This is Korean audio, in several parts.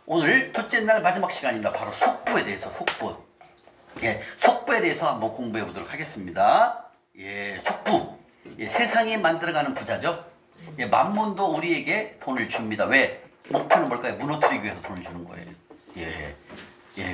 오늘 둘째 날 마지막 시간입니다. 바로 속부에 대해서, 속부. 예, 속부에 대해서 한번 공부해 보도록 하겠습니다. 예, 속부. 예, 세상이 만들어가는 부자죠. 예, 만몬도 우리에게 돈을 줍니다. 왜? 목표는 뭘까요? 무너뜨리기 위해서 돈을 주는 거예요. 예,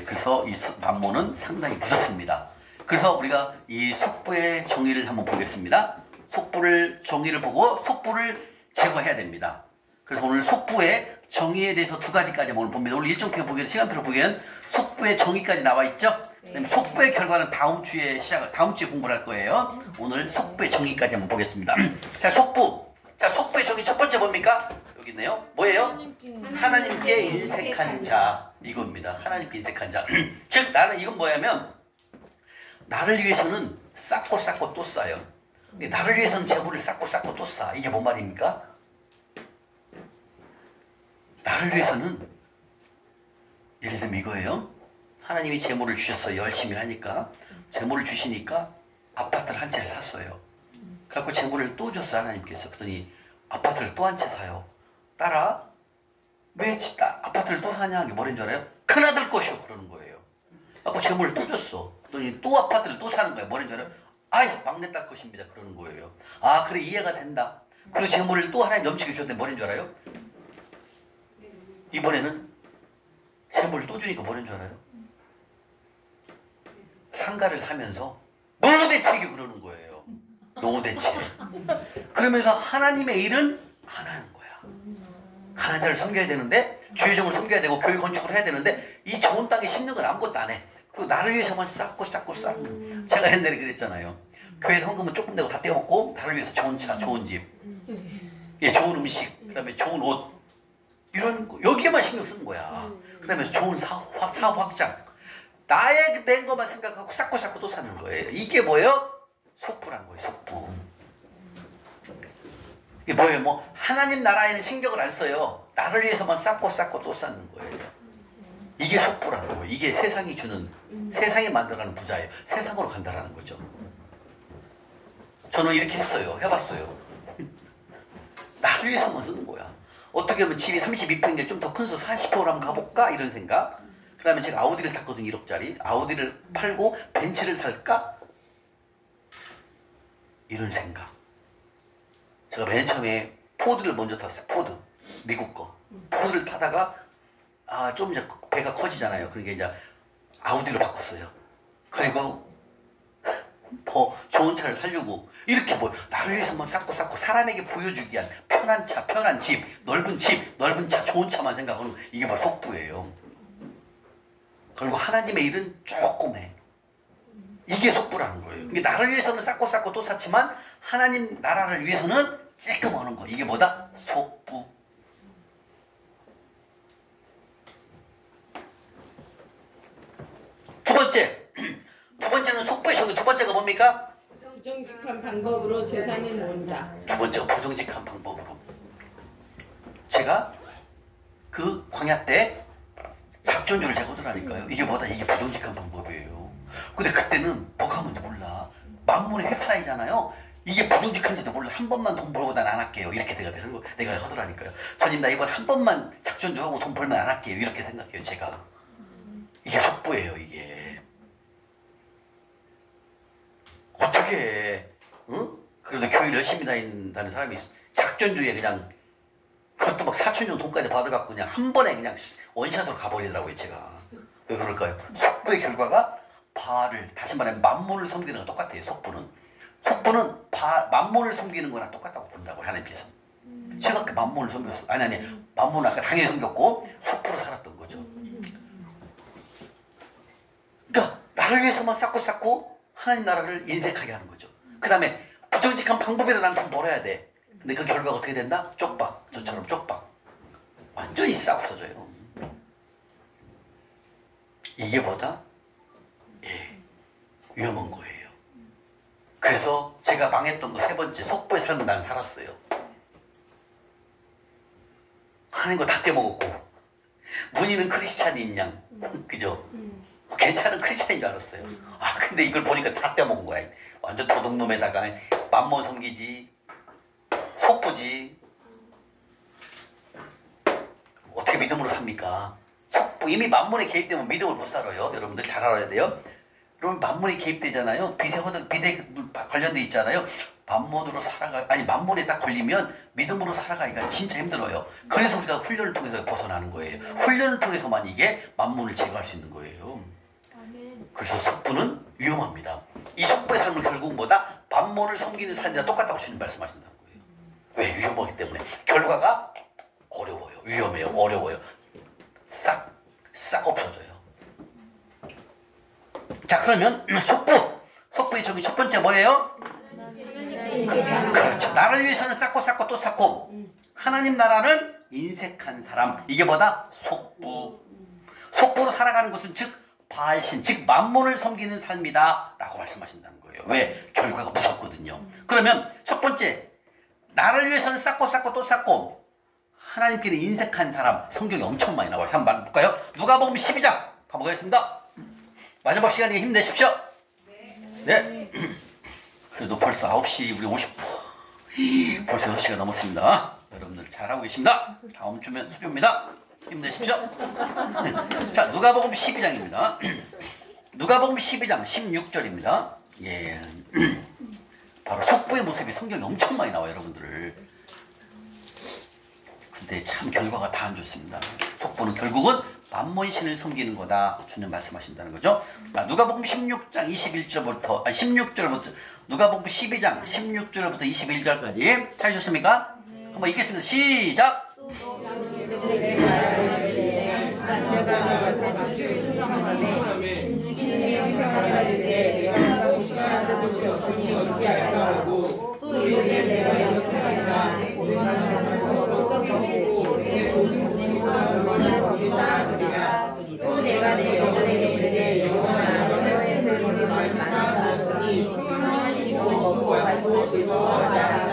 그래서 이 만몬은 상당히 무섭습니다. 그래서 우리가 이 속부의 정의를 한번 보겠습니다. 속부를 정의를 보고 속부를 제거해야 됩니다. 그래서 오늘 속부의 정의에 대해서 두 가지까지 오늘 봅니다. 오늘 일정표 보기에는 시간표로 보기에는 속부의 정의까지 나와 있죠. 그다음에 속부의 결과는 다음 주에 공부를 할 거예요. 오늘 속부의 정의까지 한번 보겠습니다. 자, 속부. 자, 속부의 정의 첫 번째 뭡니까? 여기 있네요. 뭐예요? 하나님께 인색한 자. 이겁니다. 하나님께 인색한 자. 즉 나는 이건 뭐냐면 나를 위해서는 쌓고 또 쌓아요. 나를 위해서는 재물을 쌓고 또 쌓아. 이게 뭔 말입니까? 나를 위해서는 예를 들면 이거예요. 하나님이 재물을 주셨어요. 열심히 하니까. 재물을 주시니까 아파트를 한 채를 샀어요. 그래갖고 재물을 또 줬어요. 하나님께서. 그랬더니 아파트를 또 한 채 사요. 딸아, 왜 아파트를 또 사냐? 이게 뭐라는 줄 알아요? 큰아들 것이요. 그러는 거예요. 그래갖고 재물을 또 줬어. 그랬더니 또 아파트를 또 사는 거예요. 뭐라는 줄 알아요? 아이, 막내딸 것입니다. 그러는 거예요. 아, 그래, 이해가 된다. 그리고 재물을 또 하나님 넘치게 주셨는데 뭐라는 줄 알아요? 이번에는 재물을 또 주니까 뭐라는 줄 알아요? 상가를 사면서 노대책이 그러는 거예요. 노대책. 그러면서 하나님의 일은 안 하는 거야. 가난한 자를 섬겨야 되는데, 주의 종을 섬겨야 되고 교회 건축을 해야 되는데 이 좋은 땅에 심는 건 아무것도 안 해. 그리고 나를 위해서만 쌓고 쌓아. 제가 옛날에 그랬잖아요. 교회 헌금은 조금 내고 다 떼어먹고 나를 위해서 좋은 차, 좋은 집, 예, 좋은 음식, 그 다음에 좋은 옷, 이런 거, 여기에만 신경 쓰는 거야. 그 다음에 좋은 사업 확장. 나의 낸 것만 생각하고 쌓고 또 사는 거예요. 이게 뭐예요? 속부란 거예요. 속부. 이게 뭐예요? 뭐 하나님 나라에는 신경을 안 써요. 나를 위해서만 쌓고 또 쌓는 거예요. 이게 속부라는 거예요. 이게 세상이 주는, 세상이 만들어가는 부자예요. 세상으로 간다라는 거죠. 저는 이렇게 했어요. 해봤어요. 나를 위해서만 쓰는 거야. 어떻게 하면 집이 32평인데 좀 더 큰 수 40평으로 한번 가볼까? 이런 생각. 그 다음에 제가 아우디를 탔거든요. 1억짜리. 아우디를 팔고 벤츠를 살까? 이런 생각. 제가 맨 처음에 포드를 먼저 탔어요. 포드. 미국 거. 포드를 타다가 좀 이제 배가 커지잖아요. 그러니까 이제 아우디로 바꿨어요. 그리고 더 좋은 차를 살려고 이렇게 뭐 나를 위해서만 쌓고 사람에게 보여주기 위한 편한 차, 편한 집, 넓은 차, 좋은 차만 생각하는 이게 바로 속부예요. 그리고 하나님의 일은 조금 해. 이게 속부라는 거예요. 이게 나를 위해서는 쌓고 또 쌓지만 하나님 나라를 위해서는 찔끔 하는 거. 이게 뭐다? 속부. 두 번째는 속부의 정의. 두 번째가 뭡니까? 부정직한 방법으로 재산을 모은다. 두 번째가 부정직한 방법으로. 제가 그 광야 때 작전주를 제가 하더라니까요. 이게 뭐다? 이게 부정직한 방법이에요. 근데 그때는 뭐가 뭔지 몰라. 만문에 휩싸이잖아요. 이게 부정직한지도 몰라. 한 번만 돈 벌고 난 안 할게요. 이렇게 내가 하더라니까요. 전임 나 이번에 한 번만 작전주 하고 돈 벌면 안 할게요. 이렇게 생각해요. 제가. 이게 속부예요. 이게. 어떻게 해? 응? 그래도 교회를 열심히 다닌다는 사람이 작전주에 그냥 그것도 막 사촌용 돈까지 받아갖고 그냥 한 번에 그냥 원샷으로 가버리더라고요. 제가. 왜 그럴까요? 속부의 결과가 다시 말해 만몬을 섬기는 거랑 똑같아요. 속부는 만몬을 섬기는 거랑 똑같다고 본다고 하나님께서. 제가 그 만몬을 섬겼어. 아니 만몬을 아까 당연히 섬겼고 속부로 살았던 거죠. 그러니까 나를 위해서만 쌓고 하나님 나라를 인색하게 하는 거죠. 그 다음에 부정직한 방법이라 난 돈 벌어야 돼. 근데 그 결과가 어떻게 된다? 쪽박. 저처럼 쪽박. 완전히 싹 없어져요. 이게 뭐다? 예, 위험한 거예요. 그래서 제가 망했던 거 세 번째, 속부의 삶을 난 살았어요. 하는 거 다 떼먹었고 문희는 크리스찬인 양. 그죠? 괜찮은 크리스찬인 줄 알았어요. 근데 이걸 보니까 다 떼먹은 거야. 완전 도둑놈에다가 만몬 섬기지, 속부지. 어떻게 믿음으로 삽니까? 속부 이미 만문에 개입되면 믿음을 못 살아요. 여러분들 잘 알아야 돼요. 여러분 만문에 개입되잖아요. 빚에 관련돼 있잖아요. 만문으로 살아가 아니 만문에 딱 걸리면 믿음으로 살아가기가 진짜 힘들어요. 그래서 우리가 훈련을 통해서 벗어나는 거예요. 훈련을 통해서만 이게 만문을 제거할 수 있는 거예요. 그래서 속부는 위험합니다. 이 속부의 삶은 결국 뭐다? 만문을 섬기는 삶이랑 똑같다고 주님 말씀하신다는 거예요. 왜? 위험하기 때문에. 결과가 어려워요. 위험해요. 어려워요. 싹 없어져요. 자, 그러면 속부의 적이 첫 번째 뭐예요? 그렇죠. 나를 위해서는 쌓고 또 쌓고 하나님 나라는 인색한 사람. 이게 뭐다? 속부로 살아가는 것은 즉 바알신, 즉 만몬을 섬기는 삶이다 라고 말씀하신다는 거예요. 왜? 결과가 무섭거든요. 그러면 첫 번째, 나를 위해서는 쌓고 또 쌓고 하나님께는 인색한 사람. 성경이 엄청 많이 나와요. 한번 볼까요? 누가복음 12장 가보겠습니다. 마지막 시간에 힘내십시오. 네. 그래도 벌써 9시 우리 50분 벌써 6시가 넘었습니다. 여러분들 잘하고 계십니다. 다음 주면 수료입니다. 힘내십시오. 자, 누가복음 12장입니다. 누가복음 12장 16절입니다. 예. 바로 속부의 모습이 성경에 엄청 많이 나와요, 여러분들. 근데 참 결과가 다 안 좋습니다. 속부는 결국은 만몬신을 섬기는 거다. 주님 말씀하신다는 거죠. 누가복음 16장 16절부터 누가복음 12장 16절부터 21절까지 찾으셨습니까? 한번 읽겠습니다. 시작! 또 내가 내 영혼에게 이르되 영혼아 너의 세상을 만나사오니 평안하시고 먹고 가시고 즐거워하자.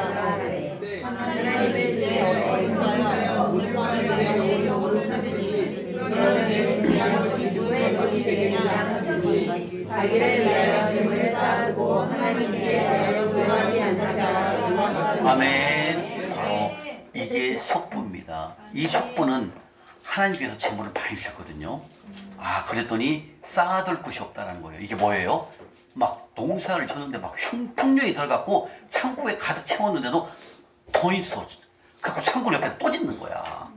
하나님의 집에 어리석어요. 오늘 밤에 내 영혼을 영혼을 찾으니 그러면 내 진리한 것이 누구의 것이 되느냐 하시니 자기를 위하여 짐을 쌓고 하나님께 대하여 구하지 않는 자가 유망하다. 아멘. 바로 이게 속부입니다. 이 속부는 하나님께서 재물을 많이 주셨거든요. 아, 그랬더니 쌓아둘 곳이 없다는 거예요. 이게 뭐예요? 막 농사를 졌는데 막 풍년이 들어갔고 창고에 가득 채웠는데도 더 있어. 그래서 창고 옆에 또 짓는 거야.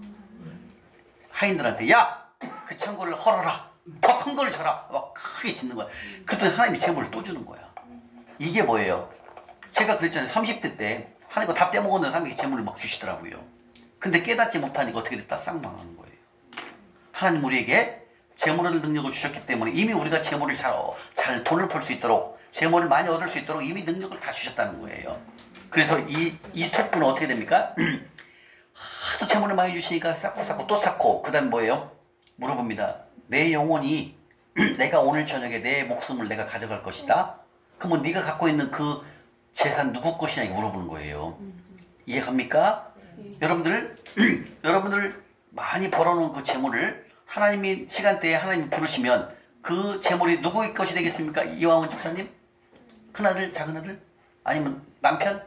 하인들한테 야! 그 창고를 헐어라. 더 큰 걸 줘라. 막 크게 짓는 거야. 그랬더니 하나님이 재물을 또 주는 거야. 이게 뭐예요? 제가 그랬잖아요. 30대 때 하나님 거 다 떼먹었는데 하나님이 재물을 막 주시더라고요. 근데 깨닫지 못하니까 어떻게 됐다? 쌍망하는 거예요. 하나님 우리에게 재물을 능력을 주셨기 때문에 이미 우리가 재물을 잘 돈을 벌 수 있도록 재물을 많이 얻을 수 있도록 이미 능력을 다 주셨다는 거예요. 그래서 이 속부는 어떻게 됩니까? 하도 재물을 많이 주시니까 쌓고 또 쌓고 그 다음 뭐예요? 물어봅니다. 내 영혼이 내가 오늘 저녁에 내 목숨을 내가 가져갈 것이다. 그러면 네가 갖고 있는 그 재산 누구 것이냐 물어보는 거예요. 이해갑니까? 여러분들 많이 벌어놓은 그 재물을 하나님이 시간대에 하나님 부르시면 그 재물이 누구의 것이 되겠습니까? 이왕훈 집사님? 큰아들, 작은아들? 아니면 남편?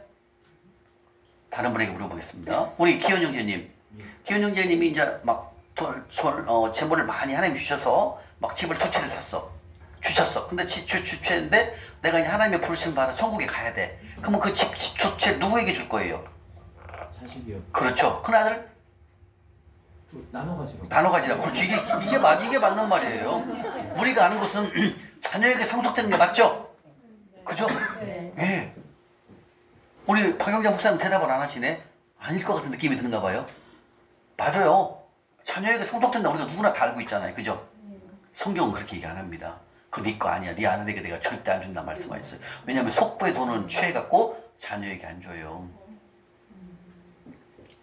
다른 분에게 물어보겠습니다. 우리 기현 형제님. 기현 형제님이 이제 막 재물을 많이 하나님 주셔서 막 집을 2채를 샀어. 주셨어. 근데 주채인데 내가 이제 하나님의 부르심 받아 천국에 가야 돼. 그러면 그 집 2채 누구에게 줄 거예요? 자식이요. 그렇죠. 큰아들? 나눠 가지고. 나눠 가지라. 그렇지. 이게 맞는 말이에요. 우리가 아는 것은 자녀에게 상속되는 게 맞죠? 그죠? 예. 우리 박영자 목사님 대답을 안 하시네. 아닐 것 같은 느낌이 드는가 봐요. 맞아요. 자녀에게 상속된다 우리가 누구나 다 알고 있잖아요. 그죠? 성경은 그렇게 얘기 안 합니다. 그거 네 거 아니야. 네 아들에게 내가 절대 안 준다 말씀하셨어요. 왜냐하면 속부의 돈은 취해갖고 자녀에게 안 줘요.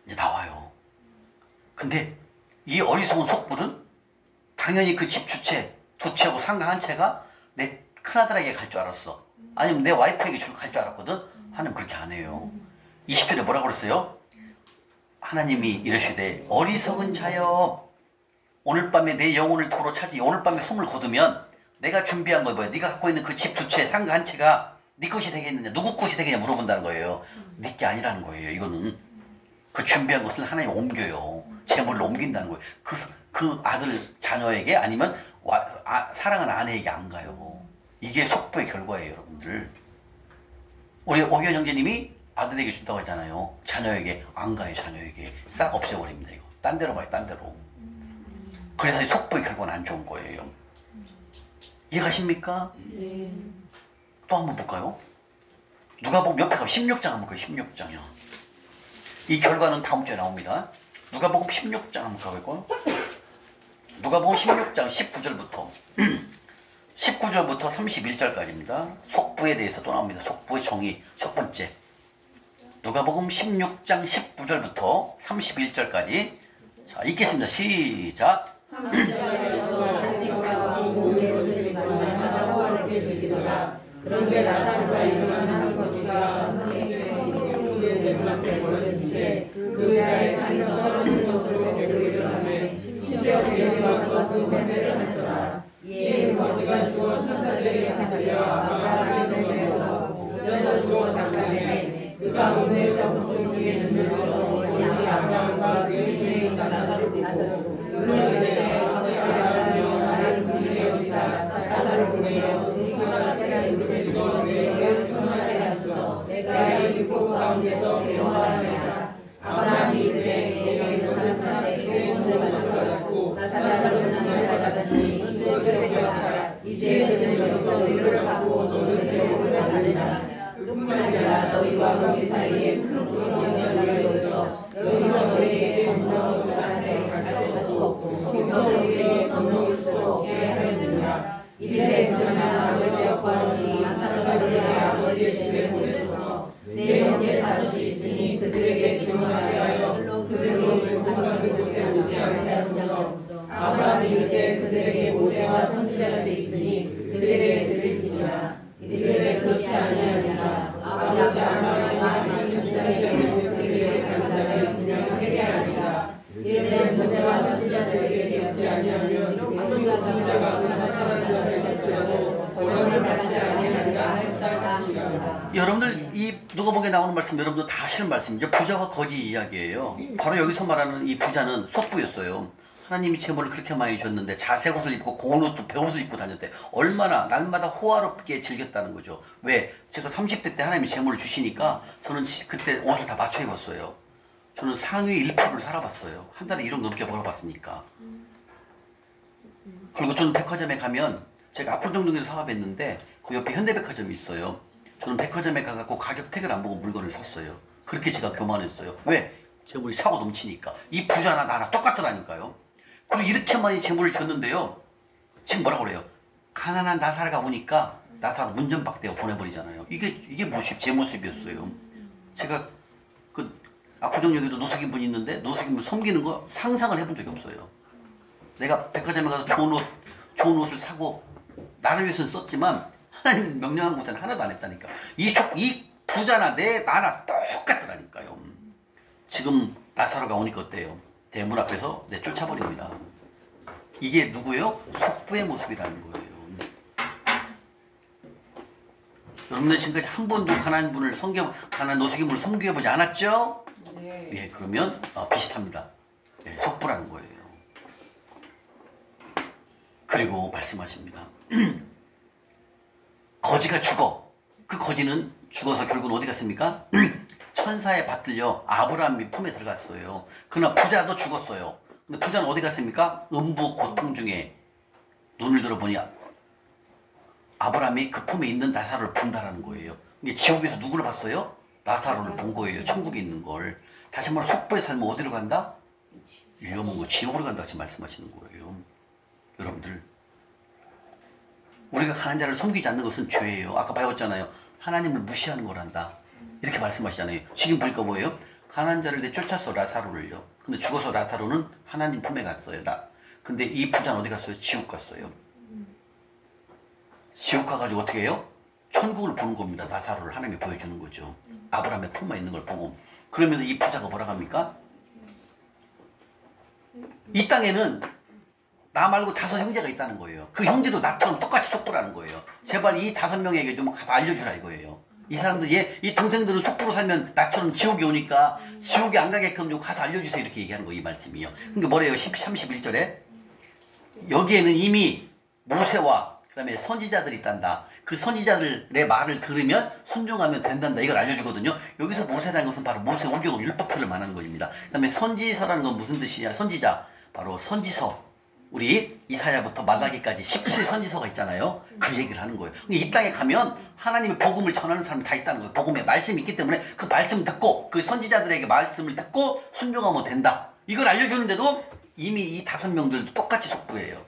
이제 나와요. 근데 이 어리석은 속부는 당연히 그 집 2채하고 상가 1채가 내 큰아들에게 갈 줄 알았어. 아니면 내 와이프에게 갈 줄 알았거든. 하나님 그렇게 안 해요. 20절에 뭐라고 그랬어요? 하나님이 이러시되 어리석은 자여 오늘 밤에 내 영혼을 도로 찾지. 오늘 밤에 숨을 거두면 내가 준비한 거 뭐야? 네가 갖고 있는 그 집 2채 상가 1채가 네 것이 되겠느냐 누구 것이 되겠냐 물어본다는 거예요. 네 게 아니라는 거예요. 이거는 그 준비한 것을 하나님 옮겨요. 재물을 옮긴다는 거예요. 그 아들 자녀에게 아니면 사랑하는 아내에게 안 가요. 이게 속부의 결과예요, 여러분들. 우리 오기현 형제님이 아들에게 준다고 했잖아요. 자녀에게 안 가요. 자녀에게 싹 없애버립니다. 이거 딴 데로 가요. 딴 데로. 그래서 이 속부의 결과는 안 좋은 거예요. 이해가십니까? 네. 또 한번 볼까요? 누가복음 옆에 가면 16장 한번 볼까요? 16장이요. 이 결과는 다음 주에 나옵니다. 누가복음 16장 한번 가볼까요? 누가복음 16장 19절부터 31절까지입니다. 속부에 대해서 또 나옵니다. 속부의 정의 첫 번째. 누가복음 16장 19절부터 31절까지. 자, 읽겠습니다. 시작. 그런데 나사로가 일어나는 거지가 문 앞에 벌어진지 그 자의 상에서 떨어진 것으로 일어나며 심지어 그에게 와서 그 매매를 했더라. 이에 그 거지가 죽어 천사들에게 받들려 아브라함의 명예로 그래서 죽어 장사되매 그가 문에서 보통 중에 눈을 우리 아브라함과 그 이름에 있다 나사로를 보고 그를 인해 아버지가 하나님여 나를 분리해 오시사 나사로를 보내어 우리가 세상에 이르게 죽어 내게 선하게 하소서. 내가 이 불꽃 가운데서 괴로워하느냐. 아브라함이 이르되 내게 사는 사람의 소원을 가져가고 나사로는 나를 받았으니 이것을 기억하라. 이제 그는 여기서 위로를 하고 너를 데리고 가느니라. 그뿐 아니라 너희와 너희 사이에 큰 불길이 열려 있어 여기서 너희에게 건너오자 하되 갈 수 없고 거기서 너희에게 건너올 수 없게 하였느니라. 이르되 그러나 아버지와 구하노니 나사로를 내 아버지의 집에 보내소서. 내 형제 다섯이 있으니 그들에게 증언하게 하여 그들로 모든 곳에 오지 않게 하소서. 아브라함이 이르되 그들에게 모세와 선지자들이 있으니 그들에게 들을지니라. 이르되 그렇지 아니하니라. 아버지 아브라함과 선지자들에게 그들에게 간다가 있으면 회개하리라. 이르되 모세와 선지자들에게 듣지 아니하면 모든 선지자가 여러분들 이 누가복음에 나오는 말씀 여러분들 다 아시는 말씀이죠. 부자와 거지 이야기예요. 바로 여기서 말하는 이 부자는 속부였어요. 하나님이 재물을 그렇게 많이 줬는데 자색 옷을 입고 고운 옷도 배옷을 입고 다녔대. 얼마나 날마다 호화롭게 즐겼다는 거죠. 왜? 제가 30대 때 하나님이 재물을 주시니까 저는 그때 옷을 다 맞춰 입었어요. 저는 상위 1%를 살아봤어요. 한 달에 1억 넘게 벌어봤으니까. 그리고 저는 백화점에 가면 제가 압구정동에서 사업했는데 그 옆에 현대백화점이 있어요. 저는 백화점에 가갖고 가격 택을 안 보고 물건을 샀어요. 그렇게 제가 교만했어요. 왜? 재물이 차고 넘치니까. 이 부자나 나나 똑같더라니까요. 그리고 이렇게 많이 재물을 줬는데요. 지금 뭐라고 그래요? 가난한 나사로가 오니까 나사로 문전박대어 보내버리잖아요. 이게 모습, 제 모습이었어요. 제가 그 압구정역에도 노숙인분이 있는데 노숙인분 섬기는 거 상상을 해본 적이 없어요. 내가 백화점에 가서 좋은 옷을 사고 나를 위해서는 썼지만 하나님 명령한 것은 하나도 안 했다니까. 이 부자나 나나 똑같더라니까요. 지금 나사로가 오니까 어때요? 대문 앞에서 쫓아버립니다. 이게 누구예요? 속부의 모습이라는 거예요. 여러분들 지금까지 한 번도 가난한 노숙인분을 섬겨보지 않았죠? 네. 예, 그러면 비슷합니다. 예, 속부라는 거예요. 그리고 말씀하십니다. 거지가 죽어. 그 거지는 죽어서 결국은 어디 갔습니까? 천사에 받들려 아브라함의 품에 들어갔어요. 그러나 부자도 죽었어요. 근데 부자는 어디 갔습니까? 음부 고통 중에 눈을 들어보니 아브라함이 그 품에 있는 나사로를 본다라는 거예요. 이게 지옥에서 누구를 봤어요? 나사로를 본 거예요. 천국에 있는 걸. 다시 한번 속보의 삶은 어디로 간다? 위험한 거 지옥으로 간다 지금 말씀하시는 거예요. 여러분들 우리가 가난한 자를 섬기지 않는 것은 죄예요. 아까 배웠잖아요. 하나님을 무시하는 거란다. 이렇게 말씀하시잖아요. 지금 보니까 뭐예요? 가난한 자를 내쫓았어 나사로를요. 근데 죽어서 나사로는 하나님 품에 갔어요. 근데 이 부자는 어디 갔어요? 지옥 갔어요. 지옥 가가지고 어떻게 해요? 천국을 보는 겁니다. 나사로를 하나님이 보여주는 거죠. 아브라함의 품에 있는 걸 보고. 그러면서 이 부자가 뭐라 합니까? 이 땅에는 나 말고 5 형제가 있다는 거예요. 그 형제도 나처럼 똑같이 속보라는 거예요. 제발 이 5명에게 좀 가서 알려주라 이거예요. 이 사람들 이 동생들은 속부로 살면 나처럼 지옥이 오니까 지옥에 안 가게끔 좀 가서 알려주세요. 이렇게 얘기하는 거 이 말씀이요. 그러니까 뭐래요? 31절에 여기에는 이미 모세와 그다음에 선지자들이 있단다. 그 선지자들의 말을 들으면 순종하면 된단다. 이걸 알려주거든요. 여기서 모세라는 것은 바로 모세 오경은 율법서를 말하는 것입니다. 그다음에 선지서라는 건 무슨 뜻이냐? 선지자 바로 선지서. 우리 이사야부터 말라기까지 17 선지서가 있잖아요. 그 얘기를 하는 거예요. 이 땅에 가면 하나님의 복음을 전하는 사람이 다 있다는 거예요. 복음의 말씀이 있기 때문에 그 말씀 듣고 그 선지자들에게 말씀을 듣고 순종하면 된다. 이걸 알려주는데도 이미 이 5명들도 똑같이 속부예요.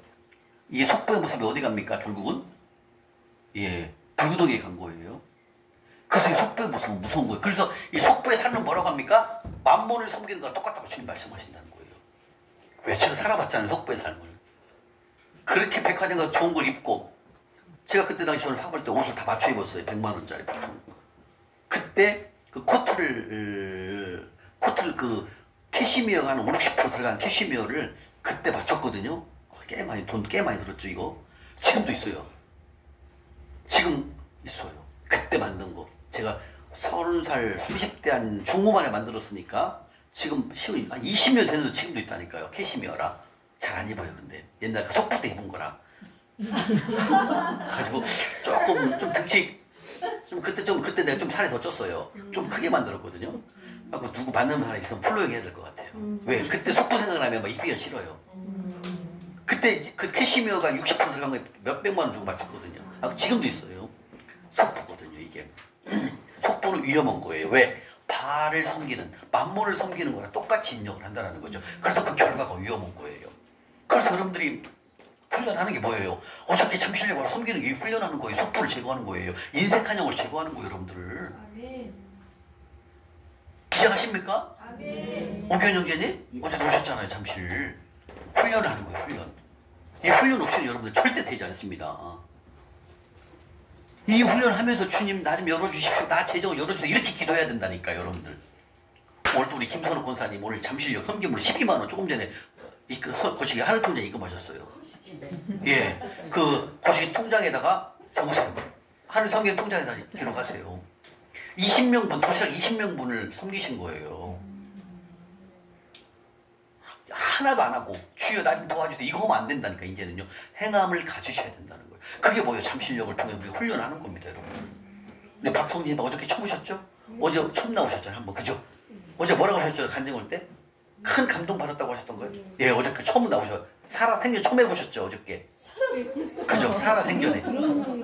이게 속부의 모습이 어디 갑니까? 결국은 불구덩이에 간 거예요. 그래서 이 속부의 모습은 무서운 거예요. 그래서 이 속부의 삶은 뭐라고 합니까? 만몬을 섬기는 거랑 똑같다고 주님 말씀하신다는 거예요. 왜? 제가 살아봤잖아요. 속부의 삶을. 그렇게 백화점 가서 좋은 걸 입고 제가 그때 당시 저를 사볼 때 옷을 다 맞춰 입었어요. 100만 원짜리 보통. 그때 그 코트를 그 캐시미어가 한 5, 60% 들어간 캐시미어를 그때 맞췄거든요. 돈 꽤 많이 들었죠 이거. 지금도 있어요. 지금 있어요. 그때 만든 거. 제가 30살 30대 한 중후반에 만들었으니까 지금 한 20년 되는데 지금도 있다니까요. 캐시미어라. 잘 안 입어요. 근데 옛날 그 속부 때 입은 거라. 가지고 조금 좀 등치 그때 내가 좀 살이 더 쪘어요. 좀 크게 만들었거든요. 그래서 누구 만나는 사람이 있으면 풀로 얘기해야 될 것 같아요. 왜? 그때 속부 생각나면 막 입기가 싫어요. 그때 그 캐시미어가 60% 들어간 거 몇백만 원 주고 맞췄거든요. 지금도 있어요. 속부거든요 이게. 속부는 위험한 거예요. 왜? 바알을 섬기는, 만몬을 섬기는 거랑 똑같이 인정을 한다는 거죠. 그래서 그 결과가 위험한 거예요. 그래서 여러분들이 훈련하는 게 뭐예요? 어저께 참신력으로 섬기는 게 훈련하는 거예요. 속부를 제거하는 거예요. 인색 한영을 제거하는 거예요. 여러분들. 이해하십니까? 오견 형제님? 어제 오셨잖아요. 잠실. 훈련을 하는 거예요. 훈련. 이 훈련 없이는 여러분들 절대 되지 않습니다. 이 훈련하면서 주님 나 좀 열어주십시오. 나 재정을 열어주세요. 이렇게 기도해야 된다니까 여러분들. 오늘 또 우리 김선우 권사님 오늘 잠실역 섬기물 12만 원 조금 전에 거시기 하늘 통장 입금하셨어요. 예, 그 거시기 통장에다가 적으세요. 하늘 섬기는 통장에다 기록하세요. 20명분 도시락 20명분을 섬기신 거예요. 하나도 안 하고 주여 나 좀 도와주세요. 이거 하면 안 된다니까 이제는요. 행함을 가지셔야 된다는 거예요. 그게 뭐예요? 잠실력을 통해 우리가 훈련하는 겁니다, 여러분. 근데 박성진 어저께 처음 오셨죠? 어제 처음 나오셨잖아요, 한번 그죠? 어제 뭐라고 하셨죠? 간증 올 때? 큰 감동 받았다고 하셨던 거예요? 예, 어저께 처음 나오셔. 살아생전 처음 해보셨죠, 어저께? 그죠? 살아생전에.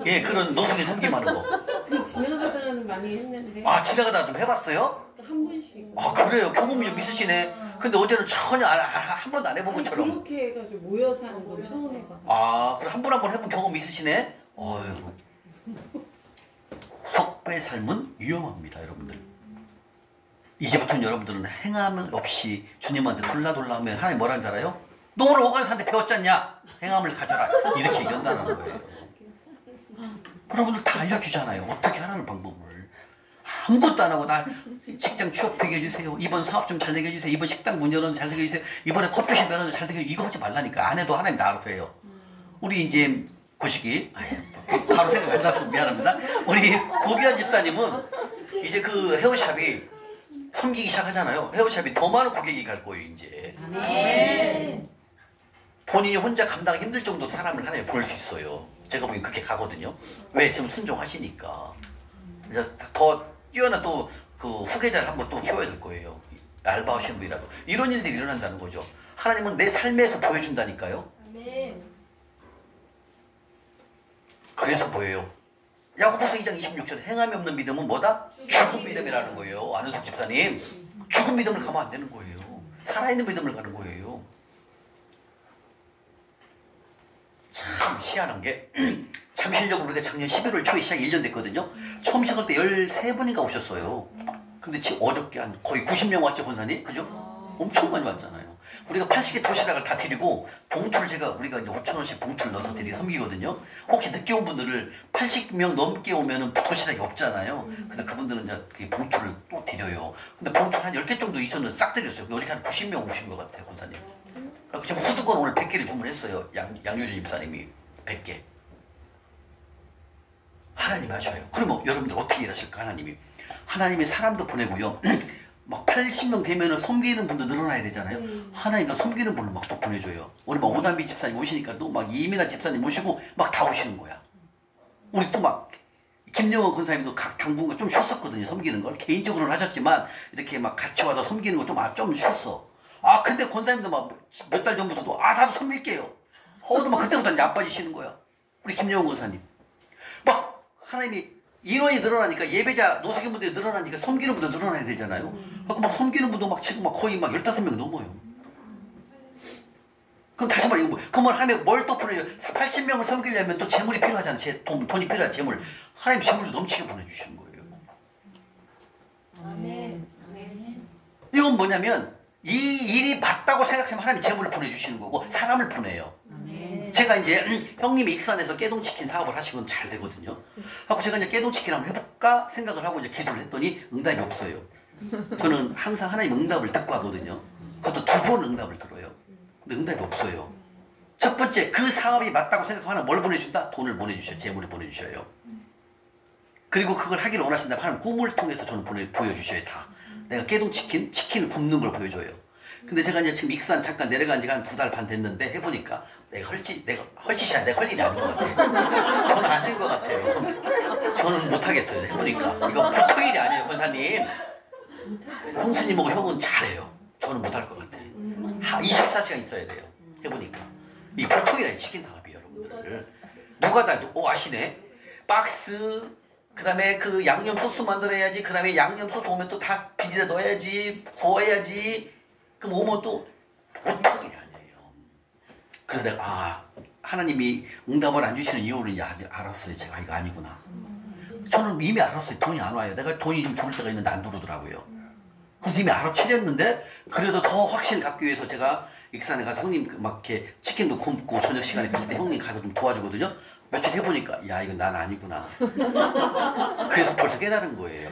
예, 그런 노숙에 섬김하는 거. 그 지나가다가는 많이 했는데. 아, 지나가다가 좀 해봤어요? 한 분씩. 아, 그래요? 경험이 좀 있으시네. 근데 어제는 전혀 한 번도 안 해본 것처럼. 그렇게 해가지고 모여서 하는 건 처음 해봐. 아, 그럼 한 번 해본 경험이 있으시네? 어휴. 속배의 삶은 위험합니다, 여러분들. 이제부터는 여러분들은 행함 없이 주님한테 돌라 하면 하나님 뭐라는 줄 알아요? 너 오늘 오간사한테 배웠지 않냐? 행함을 가져라. 이렇게 얘기한다는 거예요. 여러분들 다 알려주잖아요. 어떻게 하라는 방법을. 아무것도 안 하고 나 직장 취업 되게 해주세요. 이번 사업 좀 잘 되게 해주세요. 이번 식당 문 열어는 잘 되게 해주세요. 이번에 커피숍 열어는 잘 되게 해주세요. 이거 하지 말라니까. 안 해도 하나님 다 알아서 해요. 우리 이제 고시기 바로 생각 안 나서 미안합니다. 우리 고기환 집사님은 이제 그 헤어샵이 섬기기 시작하잖아요. 헤어샵이 더 많은 고객이 갈 거예요 이제. 네. 본인이 혼자 감당하기 힘들 정도로 사람을 하나님 보낼 수 있어요. 제가 보기엔 그렇게 가거든요. 왜? 지금 순종하시니까. 이제 더 뛰어난 또 그 후계자를 한번 또 키워야 될 거예요. 알바하시는 분이라도. 이런 일들이 일어난다는 거죠. 하나님은 내 삶에서 보여준다니까요. 그래서 뭐예요? 야고보서 2장 26절에 행함이 없는 믿음은 뭐다? 죽은 믿음이라는 거예요. 안은숙 집사님. 죽은 믿음을 가면 안 되는 거예요. 살아있는 믿음을 가는 거예요. 참 희한한 게 잠실역으로 우리가 작년 11월 초에 시작 1년 됐거든요. 처음 시작할 때 13분인가 오셨어요. 근데 지금 어저께 한 거의 90명 왔죠, 권사님? 그죠? 엄청 많이 왔잖아요. 우리가 80개 도시락을 다 드리고 봉투를 우리가 이제 5,000원씩 봉투를 넣어서 드리 섬기거든요. 혹시 늦게 온 분들을 80명 넘게 오면은 도시락이 없잖아요. 근데 그분들은 이제 그 봉투를 또 드려요. 근데 봉투를 한 10개 정도 있었는데 싹 드렸어요. 어저께 한 90명 오신 것 같아요, 권사님. 지금 후두권 오늘 100개를 주문했어요. 양유진 집사님이 100개. 하나님 하셔요. 그러면 여러분들 어떻게 일하실까? 하나님이 사람도 보내고요. 막 80명 되면은 섬기는 분도 늘어나야 되잖아요. 하나님도 섬기는 분을 막 또 보내줘요. 우리 막 오담비 집사님 오시니까 또 막 이민아 집사님 오시고 막 다 오시는 거야. 우리 또 막 김영원 권사님도 각 당분간 좀 쉬었었거든요. 섬기는 걸 개인적으로는 하셨지만 이렇게 막 같이 와서 섬기는 거 좀 쉬었어. 아 근데 권사님도 막 몇 달 전부터도 나도 섬길게요. 막 그때부터 이제 안 빠지시는 거야. 우리 김영원 권사님 막 하나님이 인원이 늘어나니까 예배자 노숙인분들이 늘어나니까 섬기는 분도 늘어나야 되잖아요. 막 섬기는 분도 막 지금 막 거의 막 15명 넘어요. 그럼 다시 말해 그러면 하나님 뭘 또 보내요? 80명을 섬기려면 또 재물이 필요하잖아요. 돈이 필요한 재물. 하나님 재물도 넘치게 보내주시는 거예요. 아멘. 이건 뭐냐면 이 일이 맞다고 생각하면 하나님 재물을 보내주시는 거고 사람을 보내요. 제가 이제 형님이 익산에서 깨동치킨 사업을 하시면 잘 되거든요. 하고 제가 이제 깨동치킨 한번 해볼까 생각을 하고 이제 기도를 했더니 응답이 없어요. 저는 항상 하나님 응답을 듣고 하거든요. 그것도 2번 응답을 들어요. 근데 응답이 없어요. 첫 번째 그 사업이 맞다고 생각하면 뭘 보내준다? 돈을 보내주셔요. 재물을 보내주셔요. 그리고 그걸 하기를 원하신다면 하나님 꿈을 통해서 저는 보여주셔요. 다. 내가 치킨을 굽는 걸 보여줘요. 근데 제가 이제 지금 익산 잠깐 내려간 지가 한 2달 반 됐는데 해보니까 내가 할 일이 아닌 것 같아요. 저는 아닌 것 같아요. 저는 못하겠어요. 해보니까. 이거 보통 일이 아니에요, 권사님. 형수님하고 형은 잘해요. 저는 못할 것 같아요. 24시간 있어야 돼요. 해보니까. 이 보통 일이 아니에요. 치킨 사업이 여러분들. 누가 다 아시네? 박스, 그 다음에 그 양념 소스 만들어야지. 그 다음에 양념 소스 오면 또 다 비닐에 넣어야지. 구워야지. 그럼 오면 또 보통 일이 아니에요. 그래서 내가 하나님이 응답을 안 주시는 이유를 이제 알았어요. 제가 이거 아니구나. 저는 이미 알았어요. 돈이 안 와요. 내가 돈이 좀 들어올 때가 있는데 안 들어오더라고요. 그래서 이미 알아채렸는데 그래도 더 확신 갖기 위해서 제가 익산에 가서 형님 막 이렇게 치킨도 굽고 저녁 시간에 그때 형님 가서 좀 도와주거든요. 며칠 해보니까 야 이건 난 아니구나. 그래서 벌써 깨달은 거예요.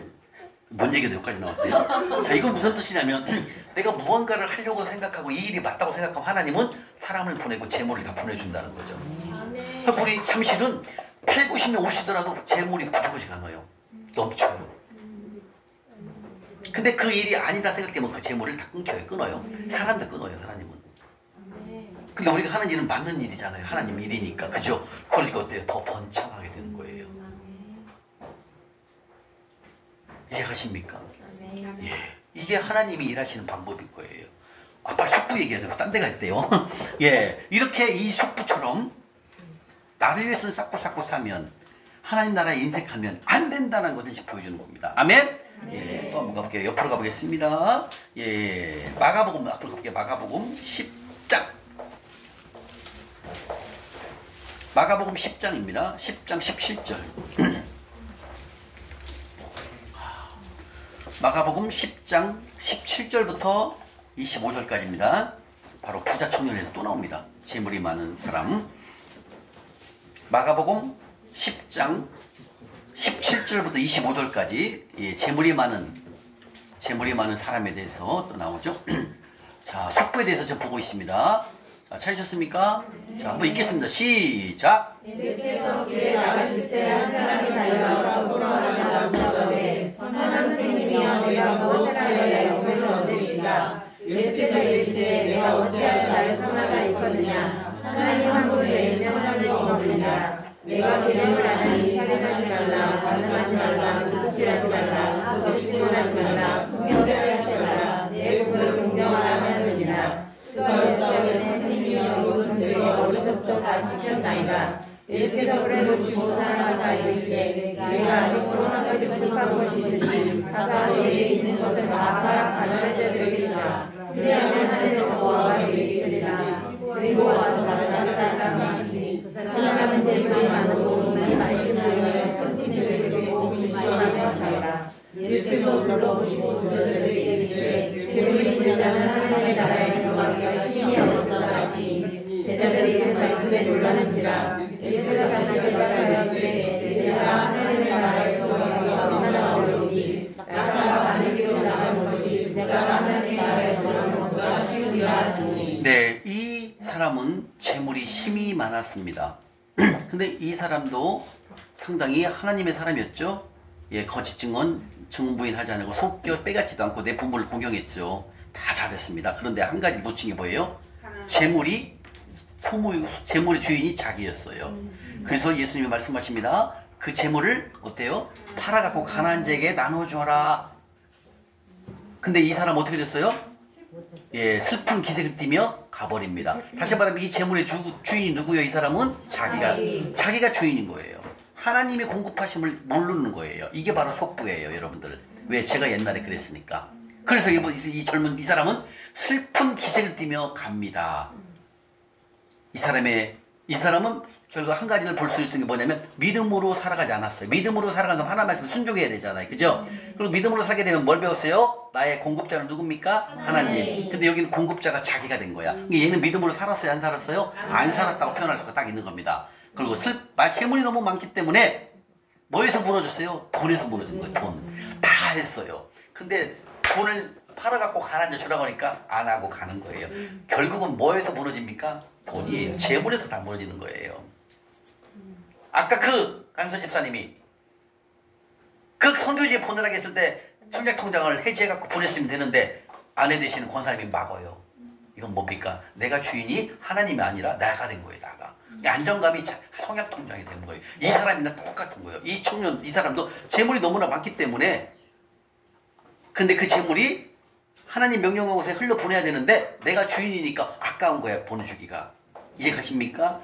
뭔 얘기도 여기까지 나왔대요. 자, 이건 무슨 뜻이냐면 내가 무언가를 하려고 생각하고 이 일이 맞다고 생각하면 하나님은 사람을 보내고 재물을 다 보내준다는 거죠. 그러니까 우리 잠실은 8, 90명 오시더라도 재물이 부족하지가 않아요. 넘쳐요. 근데 그 일이 아니다 생각되면 그 재물을 다 끊어요. 사람도 끊어요, 하나님은. 근데 우리가 하는 일은 맞는 일이잖아요. 하나님 일이니까. 그죠? 그러니까 어때요? 더 번창하게 되는 거예요. 이해가십니까? 예. 이게 하나님이 일하시는 방법일 거예요. 빨리 속부 얘기해야 되고 딴 데가 있대요. 예. 이렇게 이 속부처럼 나를 위해서는 쌓고 사면 하나님 나라에 인색하면 안 된다는 것을 보여주는 겁니다. 아멘? 예. 또 한번 가볼게요. 옆으로 가보겠습니다. 예. 마가복음 앞으로 가볼게요. 마가복음 10장. 마가복음 10장입니다. 10장 17절. 마가복음 10장 17절부터 25절까지입니다. 바로 부자 청년에서 또 나옵니다. 재물이 많은 사람. 마가복음 10장 17절부터 25절까지 예, 재물이 많은 사람에 대해서 또 나오죠. 자, 속부에 대해서 좀 보고 있습니다. 자, 찾으셨습니까? 자, 한번 읽겠습니다. 시작. 예수께서 길에 나가실 때 한 사람이 달려와서 물어가자 물어보되 선생님이여 내가 무엇을 하여야 영생을 얻으리이까. 예수께서 이르시되 내가 어찌하여 나를 선하다 일컫느냐. 하나님 한 분 외에는 선하는 이가 없느니라. 내가 계명을 안 하니 살인하지 말라, 간음하지 말라, 도둑질하지 말라, 도둑질하지 말라, 소명하지 말라, 내 부모를 공경하라 하였느니라. 그가 여쭤보되 선생님이여 이것은 내가 어려서부터 다 지켰나이다. 예수께서 그를 보시고 사랑하사 이르시되 내가 아직도 한 가지 부족한 것이 있으니 가서 너에게 있는 것을 다 팔아 가난한 자들에게 주라. 그리하면 하늘에서 보아가 너에게 있으리라. 그리고 와서 나를 따르라 하시니 그 사람은 재물이 많고 이 말씀을 위하여 선진들에게 듣고 불시원하며 가리라. 예수께서 불러보시고 저들에게 이르시되 재물이 있는 자는 하나님의 나라에 들어가기가 심히 어렵다 하시니 제자들이 그 말씀에 놀라는지라. 예수께서 다시 대답하여 이르시되 내가 하나님의 나라에 들어가기가 얼마나 어려운지 낙타가 바늘기로 나가는 것이 부자가 하나님의 나라에 들어가는 것보다 쉬우리라 하시니. 네, 이 사람은 재물이 심히 많았습니다. 근데 이 사람도 상당히 하나님의 사람이었죠. 예, 거짓 증언부인하지 않고 속여 빼앗지도 않고 내 부모를 공경했죠. 다 잘했습니다. 그런데 한 가지 놓친 게 뭐예요? 재물이 재물의 주인이 자기였어요. 그래서 예수님이 말씀하십니다. 그 재물을 어때요? 팔아갖고 가난한 자에게 나눠주어라. 근데 이 사람 어떻게 됐어요? 예, 슬픈 기색을 띠며 가버립니다. 다시 말하면 이 재물의 주인이 누구예요? 이 사람은 자기가 주인인 거예요. 하나님의 공급하심을 모르는 거예요. 이게 바로 속부예요, 여러분들. 왜? 제가 옛날에 그랬으니까. 그래서 이 사람은 슬픈 기색을 띠며 갑니다. 이 사람은 결국 한 가지를 볼 수 있는 게 뭐냐면 믿음으로 살아가지 않았어요. 믿음으로 살아가면 하나님 말씀 순종해야 되잖아요. 그죠? 그리고 믿음으로 살게 되면 뭘 배웠어요? 나의 공급자는 누굽니까? 하나님. 근데 여기는 공급자가 자기가 된 거야. 얘는 믿음으로 살았어요? 안 살았어요? 안 살았다고 표현할 수가 딱 있는 겁니다. 그리고 재물이 너무 많기 때문에 뭐에서 무너졌어요? 돈에서 무너진 거예요. 돈. 다 했어요. 근데 돈을 팔아갖고 가난자 주라고 하니까 안 하고 가는 거예요. 결국은 뭐에서 무너집니까? 돈이 재물에서 다 무너지는 거예요. 아까 그 강선 집사님이 그 선교지에 보내라고 했을 때 청약통장을 해지해갖고 보냈으면 되는데 아내 되시는 권사님이 막어요. 이건 뭡니까? 내가 주인이 하나님이 아니라 나가 된 거예요. 나가. 안정감이 청약통장이 되는 거예요. 이 사람이랑 똑같은 거예요. 이 청년, 이 사람도 재물이 너무나 많기 때문에 근데 그 재물이 하나님 명령하고서 흘러보내야 되는데 내가 주인이니까 아까운 거야. 보내주기가. 이해 가십니까?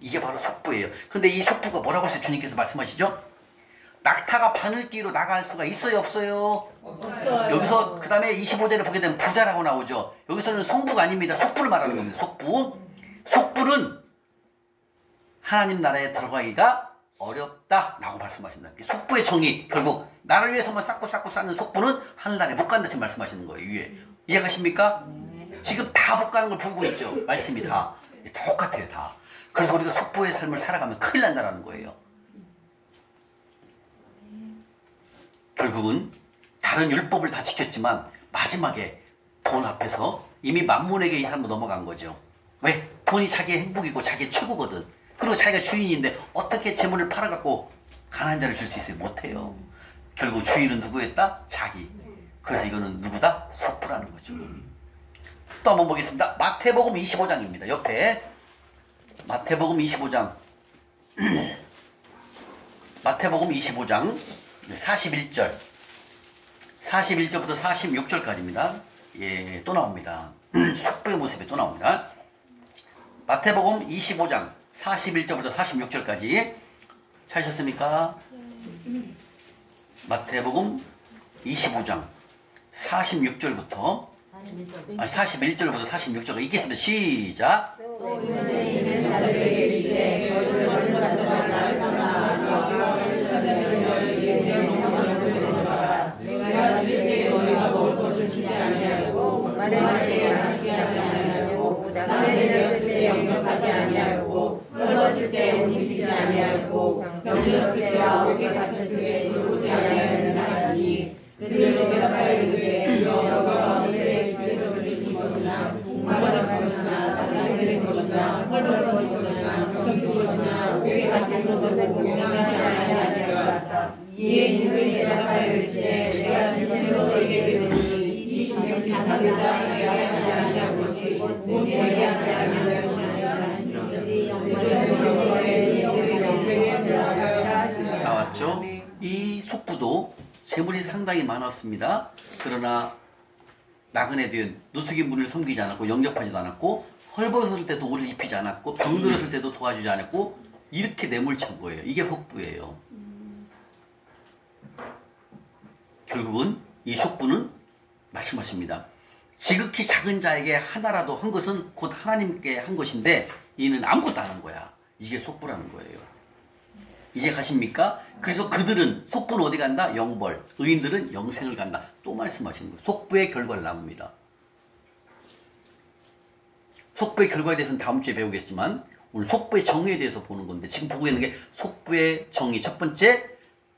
이게 바로 속부예요. 근데 이 속부가 뭐라고 해서 주님께서 말씀하시죠? 낙타가 바늘기로 나갈 수가 있어요? 없어요? 없어요. 여기서 그 다음에 25절에 보게 되면 부자라고 나오죠. 여기서는 성부가 아닙니다. 속부를 말하는 겁니다. 속부는 하나님 나라에 들어가기가 어렵다라고 말씀하신다. 속부의 정의, 결국 나를 위해서만 쌓고 쌓는 속부는 하늘나라에 못 간다 지금 말씀하시는 거예요. 위에. 이해가십니까? 지금 다 못 가는 걸 보고 있죠. 말씀이 다. 똑같아요. 다. 그래서 우리가 속부의 삶을 살아가면 큰일 난다는 거예요. 결국은 다른 율법을 다 지켰지만 마지막에 돈 앞에서 이미 만몬에게 이 사람은 넘어간 거죠. 왜? 돈이 자기의 행복이고 자기의 최고거든. 그리고 자기가 주인인데 어떻게 재물을 팔아갖고 가난한 자를 줄 수 있어요? 못해요. 결국 주인은 누구였다? 자기. 그래서 이거는 누구다? 속부라는 거죠. 또 한번 보겠습니다. 마태복음 25장입니다. 옆에 마태복음 25장 마태복음 25장 41절 41절부터 46절까지입니다. 예, 또 나옵니다. 속부의 모습이 또 나옵니다. 마태복음 25장 41절부터 46절까지 찾으셨습니까? 마태복음 25장 46절부터 41절부터 46절 읽겠습니다. 시작. 또 이번에 있는 자들에게 이르시되 저를 너를 가져가 나를 내가 죽일 때 너희가 먹을 것을 주지 아니하였고 마련할 때 마시게 하지 아니하였고 나그네되었을 때 영접하지 아니하였고 헐벗을 때 옷 입히지 아니하였고 병들었을 때와 옥에 갇혔을 때 돌보지 아니하였느냐 하시니 그들을 대답하여 이르되 여러 가운데 주께서 주신 것이나 목마르신 것이나 나그네된 것이나 헐벗은 것이나 병든 것이나 옥에 갇힌 것을 공경하지 아니하였다. 이에 인들이 대답하여 이르시되 내가 진실로 너희에게 이르노니 이 지극히 작은 자에게 하지 아니할 것이 곧 얘기하지 아니할 것이라 하시니 영광의 영생에 들어가시라 하시니라. 나왔죠? 이 속부도 재물이 상당히 많았습니다. 그러나 나그네 된 노숙인 분을 섬기지 않았고 영접하지도 않았고 헐벗을 때도 옷을 입히지 않았고 병들었을 때도 도와주지 않았고 이렇게 내몰찬 거예요. 이게 속부예요. 결국은 이 속부는 말씀하십니다. 지극히 작은 자에게 하나라도 한 것은 곧 하나님께 한 것인데 이는 아무것도 안 한 거야. 이게 속부라는 거예요. 이해 가십니까? 그래서 그들은 속부는 어디 간다? 영벌. 의인들은 영생을 간다. 또 말씀하시는 거예요. 속부의 결과를 나옵니다. 속부의 결과에 대해서는 다음 주에 배우겠지만 오늘 속부의 정의에 대해서 보는 건데 지금 보고 있는 게 속부의 정의. 첫 번째,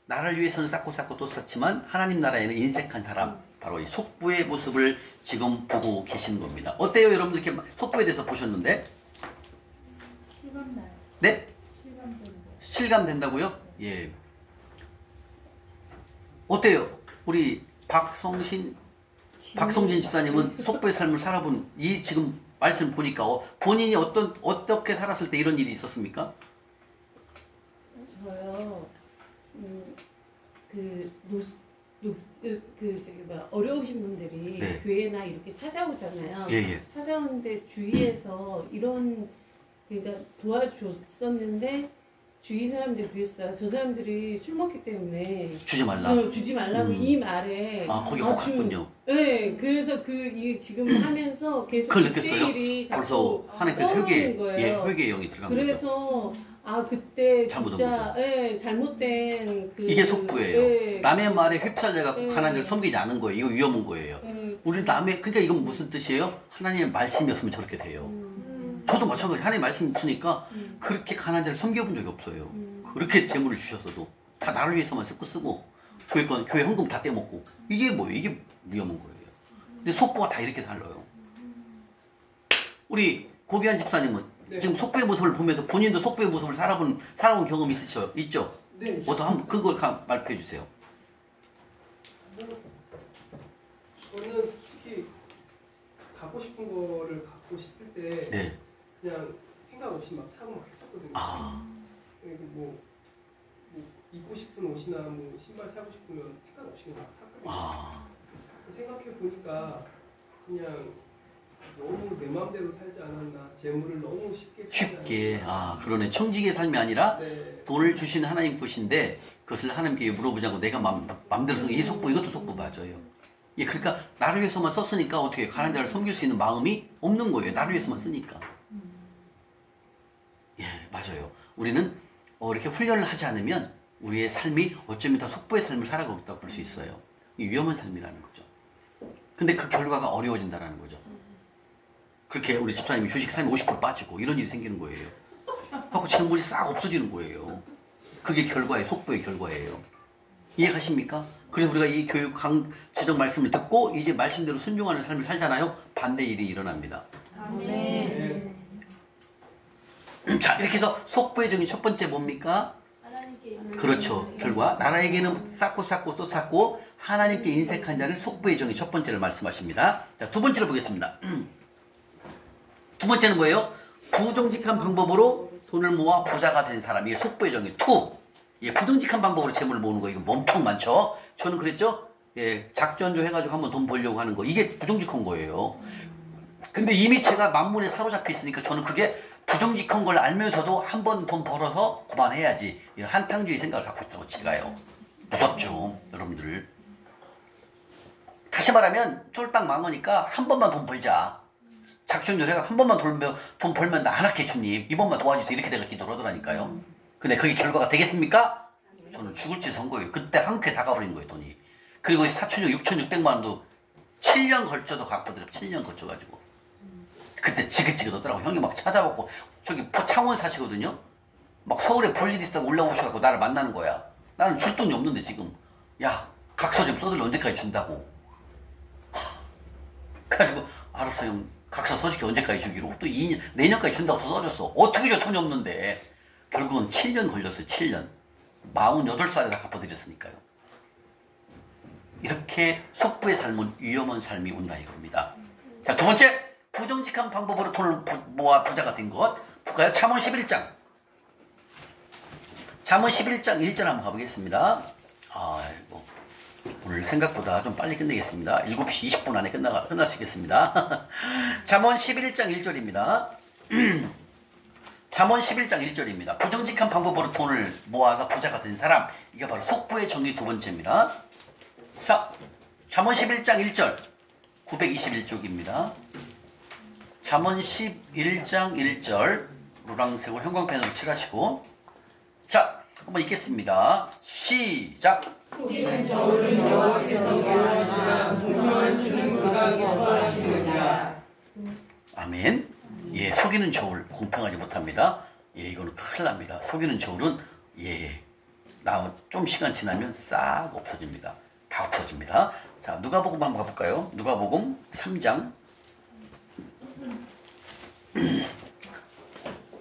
나를 위해서는 쌓고 또 쌓지만 하나님 나라에는 인색한 사람. 바로 이 속부의 모습을 지금 보고 계시는 겁니다. 어때요? 여러분들 이렇게 속부에 대해서 보셨는데? 실감나요. 네? 실감되는데. 실감된다고요? 예. 어때요? 우리 박성진 집사님은 속부의 삶을 살아본 이 지금 말씀 보니까 본인이 어떻게 살았을 때 이런 일이 있었습니까? 저요. 어려우신 분들이 네. 교회나 이렇게 찾아오잖아요. 예. 찾아오는데 주위에서 이런 그러니까 도와줬었는데 주위 사람들이 그랬어요. 저 사람들이 술 먹기 때문에 주지 말라. 주지 말라고 이 말에 거기 혹했군요. 네, 그래서 이 지금 하면서 계속 그걸 느꼈어요? 일이 벌써 자꾸 하나님께서 떠오르는 거예요. 회개의 영이 들어간 거죠. 그래서 그때 잘못한 진짜 잘못된 이게 속부예요. 예, 남의 말에 휩쓸려 갖고 예. 가난을 섬기지 않은 거예요. 이거 위험한 거예요. 우리 그러니까 이건 무슨 뜻이에요? 하나님의 말씀이었으면 저렇게 돼요. 저도 마찬가지. 하나님 말씀 있으니까 그렇게 가난한 자를 섬겨본 적이 없어요. 그렇게 재물을 주셨어도 다 나를 위해서만 쓰고 교회 헌금 다 떼먹고 이게 뭐예요? 이게 위험한 거예요. 근데 속부가 다 이렇게 살아요. 우리 고비한 집사님은 네. 지금 속부의 모습을 보면서 본인도 속부의 모습을 살아본 경험이 있죠? 네. 한번 그걸 말표해 주세요. 저는 특히 갖고 싶은 거를 갖고 싶을 때 네. 그냥 생각 없이 막 사고 막 했었거든요. 그리고 뭐 입고 싶은 옷이나 뭐 신발 사고 싶으면 생각 없이 막 샀거든요. 생각해 보니까 그냥 너무 내 마음대로 살지 않았나, 재물을 너무 쉽게 그러네. 청지기의 삶이 아니라 네. 돈을 주신 하나님 것인데 그것을 하나님께 물어보지 않고 내가 마음대로 이 속부 이것도 속부 맞아요. 예, 그러니까 나를 위해서만 썼으니까 어떻게 가난한 자를 섬길 수 있는 마음이 없는 거예요. 나를 위해서만 쓰니까. 예, 맞아요. 우리는 이렇게 훈련을 하지 않으면 우리의 삶이 어쩌면 다 속부의 삶을 살아가고 있다고 볼 수 있어요. 이 위험한 삶이라는 거죠. 근데 그 결과가 어려워진다는 거죠. 그렇게 우리 집사님이 주식 사면 50% 빠지고 이런 일이 생기는 거예요. 하고 재물이 싹 없어지는 거예요. 그게 속부의 결과예요. 이해가십니까? 그래서 우리가 이 교육 제정 말씀을 듣고 이제 말씀대로 순종하는 삶을 살잖아요. 반대 일이 일어납니다. 네. 자, 이렇게 해서 속부의 정의 첫 번째 뭡니까? 그렇죠. 결과 나라에게는 쌓고 또 쌓고 하나님께 인색한 자는 속부의 정의 첫 번째를 말씀하십니다. 자, 두 번째를 보겠습니다. 두 번째는 뭐예요? 부정직한 방법으로 돈을 모아 부자가 된 사람이 속부의 정의 2. 부정직한 방법으로 재물을 모으는 거 이거 엄청 많죠. 저는 그랬죠. 작전조 해가지고 한번 돈 벌려고 하는 거 이게 부정직한 거예요. 근데 이미 제가 만문에 사로잡혀 있으니까 저는 그게 부정직한 걸 알면서도 한 번 돈 벌어서 그만해야지 이런 한탕주의 생각을 갖고 있다고 제가요. 무섭죠, 여러분들. 다시 말하면 쫄딱 망하니까 한 번만 돈 벌자. 작전조 해가 한 번만 돈 벌면 나 안 할게 주님. 이번만 도와주세요. 이렇게 내가 기도를 하더라니까요. 근데 그게 결과가 되겠습니까? 저는 죽을 짓 한 거예요. 그때 한 큐에 다 가버린 거예요, 돈이. 그리고 6,600만 원도 7년 걸쳐서 갚아드려. 7년 걸쳐가지고. 그때 지긋지긋하더라고. 형이 막 찾아갖고 저기 창원 사시거든요. 막 서울에 볼 일 있다고 올라오셔갖고 나를 만나는 거야. 나는 줄 돈이 없는데 지금. 야, 각서 좀 써들려. 언제까지 준다고. 그래가지고 알았어 형. 각서 써줄게. 언제까지 주기로. 또 2년, 내년까지 준다고 써줬어. 어떻게 줘 돈이 없는데. 결국은 7년 걸렸어요. 7년. 48살에 다 갚아드렸으니까요. 이렇게 속부의 삶은 위험한 삶이 온다 이겁니다. 자, 두 번째. 부정직한 방법으로 돈을 모아 부자가 된 것. 볼까요? 잠언 11장. 잠언 11장 1절 한번 가보겠습니다. 아이고. 오늘 생각보다 좀 빨리 끝내겠습니다. 7시 20분 안에 끝날 수 있겠습니다. 잠언 11장 1절입니다. 잠언 11장 1절입니다. 부정직한 방법으로 돈을 모아가 부자가 된 사람. 이게 바로 속부의 정의 두 번째입니다. 자, 잠언 11장 1절. 921쪽입니다. 잠언 11장 1절. 노란색으로 형광펜으로 칠하시고. 자, 한번 읽겠습니다. 시작. 속이는 저울은 여호와께서 모으시나 공평한 주는 불가하게 없어하시느니라. 아멘. 예, 속이는 저울 공평하지 못합니다. 예, 이거는 큰일 납니다. 속이는 저울은 좀 시간 지나면 싹 없어집니다. 다 없어집니다. 자, 누가복음 한번 가볼까요? 누가복음 3장.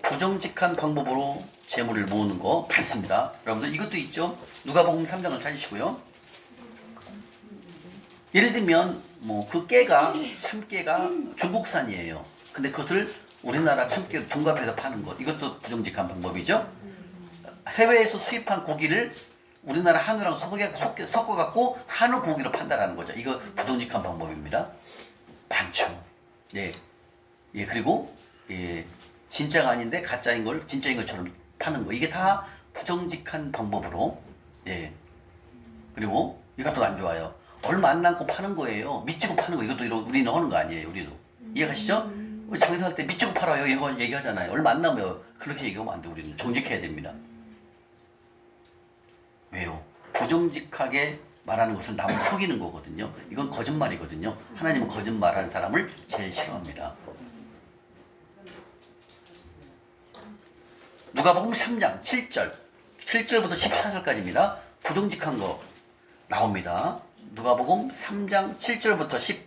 부정직한 방법으로 재물을 모으는 거 많습니다. 여러분들 이것도 있죠. 누가복음 3장을 찾으시고요. 예를 들면 뭐 그 깨가 참깨가 중국산이에요. 근데 그것을 우리나라 참깨로 둔갑해서 파는 것, 이것도 부정직한 방법이죠. 해외에서 수입한 고기를 우리나라 한우랑 섞어갖고 한우 고기로 판다라는 거죠. 이거 부정직한 방법입니다. 많죠. 예, 예, 그리고 예, 진짜가 아닌데 가짜인 걸 진짜인 것처럼 파는 거, 이게 다 부정직한 방법으로. 예, 그리고 이것도 안 좋아요. 얼마 안 남고 파는 거예요. 미치고 파는 거, 이것도 우리는 하는 거 아니에요. 우리도 이해가시죠? 우리 장사할 때 미치고 팔아요 이거 얘기하잖아요. 얼마 안 남아요. 그렇게 얘기하면 안 돼. 우리는 정직해야 됩니다. 왜요? 부정직하게 말하는 것은 남을 속이는 거거든요. 이건 거짓말이거든요. 하나님은 거짓말하는 사람을 제일 싫어합니다. 누가복음 3장 7절부터 14절까지입니다. 부정직한 거 나옵니다. 누가복음 3장 7절부터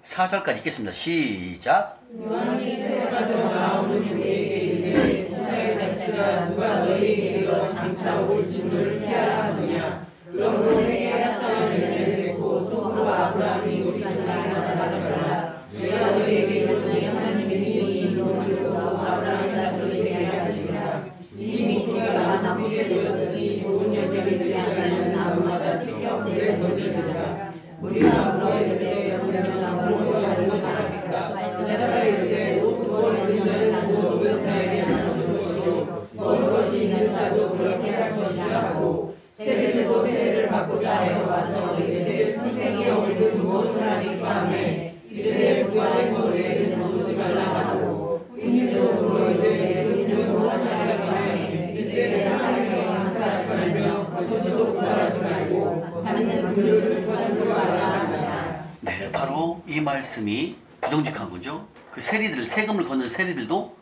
14절까지 읽겠습니다. 시작. 요한이 세례받으러 나오는 그에게 이르되 이스라엘 자식들아 누가 너희에게 이르러 장차 올 진노를 피하라 하느냐. 그러므로 내가 땅을 내려놓고 속으로 아브라함이 우리 조상에게 받아들라. 내가 너희에게 이르노니 하나님이 이 인도를 들고 아브라함의 자손이 되게 하시리라. 이미 그가 나무에 놓였으니 좋은 여정이 되지 않는 나무마다 지켜 불에 던져지리라. 우리가 물어 이르되 여기는 나무로 살고 살았다. 내가 이르되 두어 있는 모든 자에게 나눠줄 것이요 먼 것이 있는 자도 그렇게 할 것이라고. 세례들도 세례를 받고자 하여 와서 이르되 선생이 우리는 무엇을 하니까 하매 이르되 부활의 모래를 거두지 말라 하고. 군인도 물어 이르되 우리는 무엇을 하니까 하매 이르되 세상에서 강탈하지 말며 거짓으로 부활하지 말고 하는 불을 주관하는 줄 알라 하니라. 네, 바로 이 말씀이 부정직한 거죠. 그 세리들, 세금을 걷는 세리들도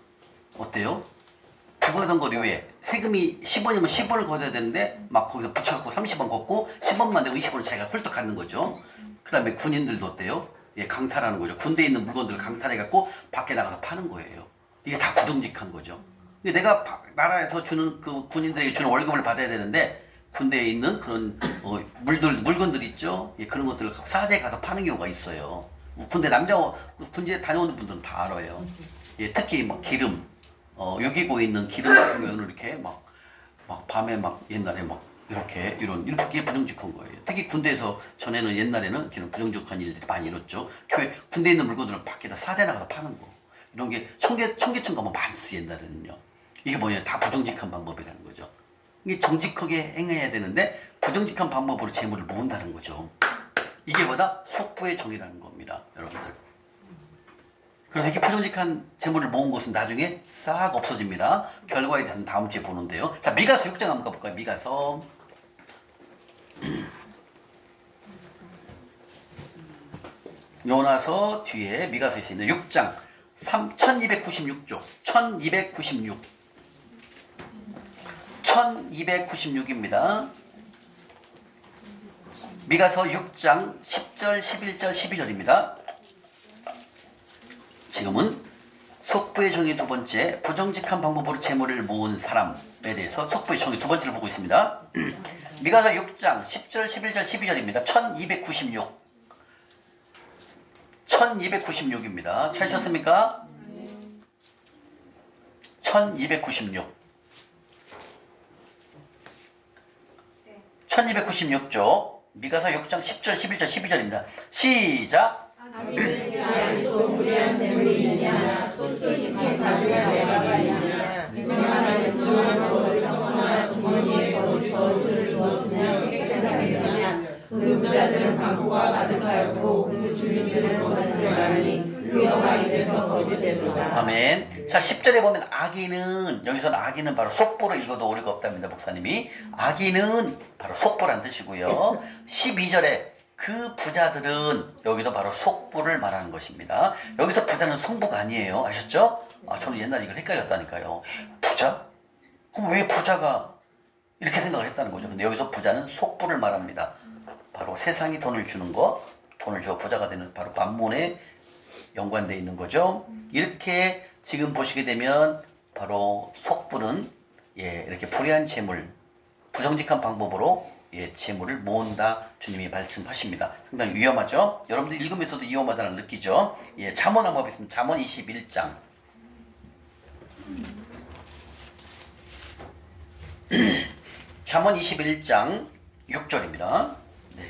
어때요? 부과던 거리 왜? 세금이 10원이면 10원을 걷어야 되는데 막 거기서 붙여갖고 30원 걷고 10원만 되고 20원을 자기가 훌떡 갖는 거죠. 그 다음에 군인들도 어때요? 예, 강탈하는 거죠. 군대에 있는 물건들을 강탈해갖고 밖에 나가서 파는 거예요. 이게 다 부정직한 거죠. 근데 내가 나라에서 주는 그 군인들에게 주는 월급을 받아야 되는데 군대에 있는 그런 물건들 있죠. 예, 그런 것들을 사제에 가서 파는 경우가 있어요. 군대 군대 다녀오는 분들은 다 알아요. 예, 특히 막 기름, 6.25 있는 기름 같은 경우는 이렇게 막 밤에 막 옛날에 막 이렇게 부정직한 거예요. 특히 군대에서 전에는 옛날에는 그런 부정직한 일들이 많이 일었죠. 군대에 있는 물건들을 밖에다 사제 나가서 파는 거. 이런 게 청계천 가면 많았어요, 옛날에는요. 이게 뭐냐, 다 부정직한 방법이라는 거죠. 이게 정직하게 행해야 되는데 부정직한 방법으로 재물을 모은다는 거죠. 이게 뭐다? 속부의 정이라는 겁니다, 여러분들. 그래서 이렇게 부정직한 재물을 모은 것은 나중에 싹 없어집니다. 결과에 대해서는 다음 주에 보는데요. 자, 미가서 6장 한번 가볼까요? 미가서. 요나서 뒤에 미가서에 있는 6장 1296쪽 1296입니다. 미가서 6장 10절, 11절, 12절입니다. 지금은 속부의 정의 두 번째, 부정직한 방법으로 재물을 모은 사람에 대해서 속부의 정의 두 번째를 보고 있습니다. 미가서 6장 10절, 11절, 12절입니다. 1296입니다. 찾으셨습니까? 1296쪽 미가서 6장 10절, 11절, 12절입니다. 시작! 아직도 무례한 재물이 있느냐? 소식한 자주가 내가 가리느냐? 백만의 부정한 저를 섞거나 주머니에 거짓 저주를 두었으면 깨끗하겠느냐? 그 부자들은 광고가 가득하였고 그 주민들은 거짓을 말하니 그 여호와 입에서 거짓되도다. 아멘. 자, 10절에 보면 악인은, 여기서는 악인은 바로 속부로 읽어도 오류가 없답니다, 목사님이. 악인은 바로 속부란 뜻이고요. 12절에 그 부자들은, 여기도 바로 속부를 말하는 것입니다. 여기서 부자는 성부가 아니에요. 아셨죠? 저는 옛날에 이걸 헷갈렸다니까요. 부자? 그럼 왜 부자가 이렇게 생각을 했다는 거죠. 근데 여기서 부자는 속부를 말합니다. 바로 세상이 돈을 주는 거, 돈을 줘 부자가 되는 바로 만몬에 연관되어 있는 거죠. 이렇게 지금 보시게 되면 바로 속부는 예, 이렇게 불의한 재물, 부정직한 방법으로 예, 재물을 모은다 주님이 말씀하십니다. 상당히 위험하죠? 여러분들 읽으면서도 위험하다는 걸 느끼죠? 예, 잠언 한번 보겠습니다. 잠언 21장. 잠언 21장 6절입니다. 네.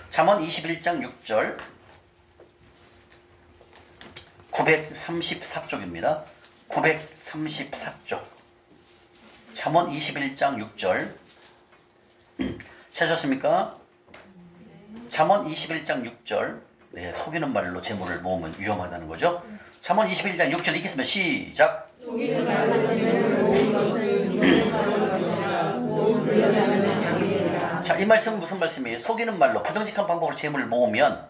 잠언 21장 6절 934쪽입니다. 934쪽. 잠언 21장 6절. 찾으셨습니까? 잠언 21장 6절. 네, 속이는 말로 재물을 모으면 위험하다는 거죠. 잠언 21장 6절 읽겠습니다. 시작. 속이는 말로 재물을 모은 것은 죽음하는 것이라 곧 불려나가는 양이라. 자, 이 말씀은 무슨 말씀이에요? 속이는 말로 부정직한 방법으로 재물을 모으면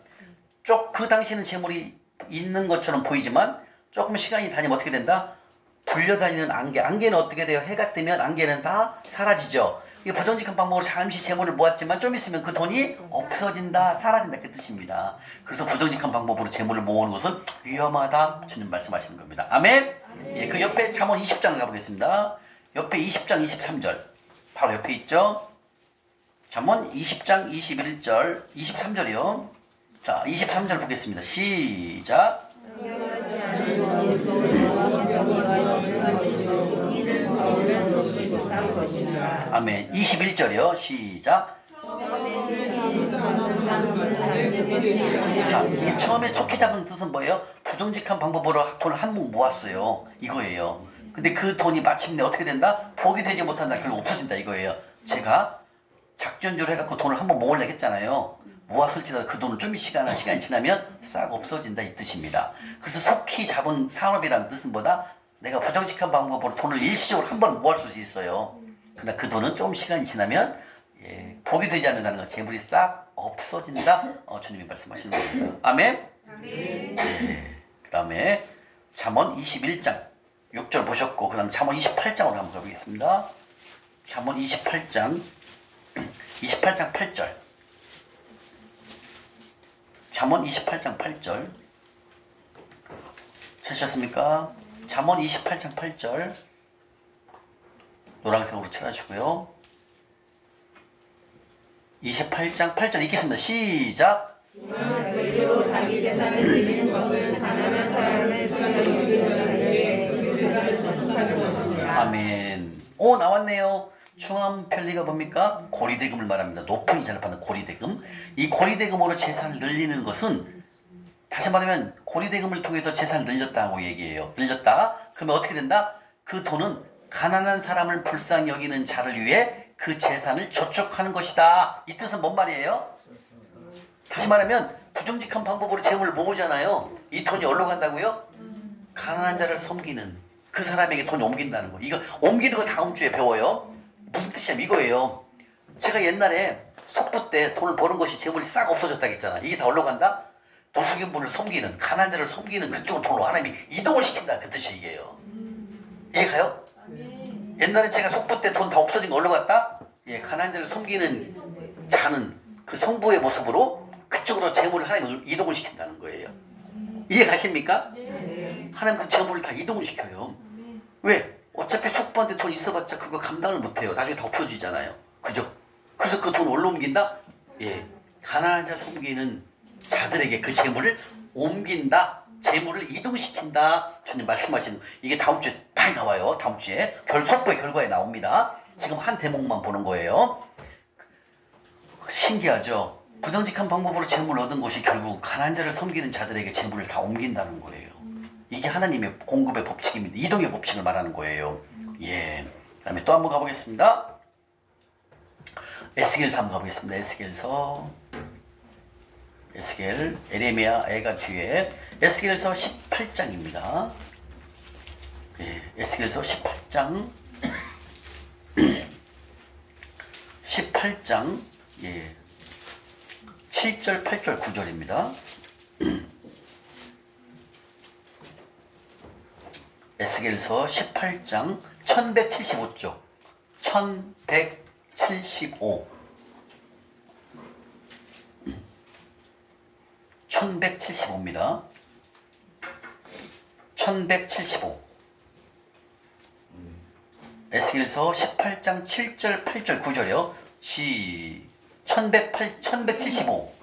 그 당시에는 재물이 있는 것처럼 보이지만 조금 시간이 다니면 어떻게 된다? 불려다니는 안개. 안개는 어떻게 돼요? 해가 뜨면 안개는 다 사라지죠. 이 부정직한 방법으로 잠시 재물을 모았지만 좀 있으면 그 돈이 없어진다, 사라진다 그 뜻입니다. 그래서 부정직한 방법으로 재물을 모으는 것은 위험하다 주님 말씀하시는 겁니다. 아멘? 예, 그 옆에 잠언 20장을 가보겠습니다. 옆에 20장 23절 바로 옆에 있죠. 잠언 20장 21절 23절이요. 자, 23절 보겠습니다. 시작. 아멘. 21절이요. 시작. 자, 이게 처음에 속히 잡은 뜻은 뭐예요? 부정직한 방법으로 돈을 한몫 모았어요. 이거예요. 근데 그 돈이 마침내 어떻게 된다? 복이 되지 못한다. 결국 없어진다. 이거예요. 제가 작전주를 해갖고 돈을 한번 모으려고 했잖아요. 모았을지라도 그 돈은 좀 시간이 지나면 싹 없어진다 이 뜻입니다. 그래서 속히 잡은 산업이라는 뜻은 뭐다? 내가 부정직한 방법으로 돈을 일시적으로 한번 모을 수 있어요. 그러나 그 돈은 좀 시간이 지나면 예, 복이 되지 않는다는 것, 재물이 싹 없어진다. 주님이 말씀하시는 겁니다. 아멘? 네. 그 다음에 잠언 21장 6절 보셨고 그 다음 잠언 28장으로 한번 가보겠습니다. 잠언 28장 8절 잠언 28장 8절 찾으셨습니까? 잠언 28장 8절 노란색으로 칠하시고요. 28장 8절 읽겠습니다. 시작. 의로 자기 재산을 빌리는 것은 가난한 사람의 저축하는 것이니라. 아멘. 오, 나왔네요. 충암편리가 뭡니까? 고리대금을 말합니다. 높은 이자를 받는 고리대금. 이 고리대금으로 재산을 늘리는 것은 다시 말하면 고리대금을 통해서 재산을 늘렸다고 얘기해요. 늘렸다. 그러면 어떻게 된다? 그 돈은 가난한 사람을 불쌍히 여기는 자를 위해 그 재산을 저축하는 것이다. 이 뜻은 뭔 말이에요? 다시 말하면 부정직한 방법으로 재물을 모으잖아요. 이 돈이 어디로 간다고요? 가난한 자를 섬기는 그 사람에게 돈이 옮긴다는 거. 이거 옮기는 거 다음 주에 배워요. 무슨 뜻이냐면 이거예요. 제가 옛날에 속부 때 돈을 버는 것이 재물이 싹 없어졌다고 했잖아. 이게 다 어디로 간다? 노숙인분을 섬기는, 가난한 자를 섬기는 그쪽으로 돈을 하나님이 이동을 시킨다. 그 뜻이 이게요. 이해가요? 옛날에 제가 속부 때 돈 다 없어진 거 어디로 갔다? 예, 가난한 자를 섬기는 자는 그 성부의 모습으로 그쪽으로 재물을 하나님이 이동을 시킨다는 거예요. 이해 가십니까? 하나님 그 재물을 다 이동을 시켜요. 왜? 어차피 속부한테 돈 있어봤자 그거 감당을 못해요. 나중에 다 없어지잖아요. 그죠? 그래서 그 돈 올라 옮긴다? 예, 가난한 자 섬기는 자들에게 그 재물을 옮긴다. 재물을 이동시킨다. 주님 말씀하시는 이게 다음 주에 많이 나와요. 다음 주에 속보의 결과에 나옵니다. 지금 한 대목만 보는 거예요. 신기하죠? 부정직한 방법으로 재물을 얻은 것이 결국 가난한 자를 섬기는 자들에게 재물을 다 옮긴다는 거예요. 이게 하나님의 공급의 법칙입니다. 이동의 법칙을 말하는 거예요. 예. 그 다음에 또 한번 가보겠습니다. 에스겔서 한번 가보겠습니다. 에스겔, 에레미야, 애가 뒤에 에스겔서 18장입니다. 예, 에스겔서 18장 18장 예, 7절, 8절, 9절입니다. 에스겔서 18장 1175쪽 1175 1175입니다. 1175. 에스겔서 18장 7절, 8절, 9절이요. 1175.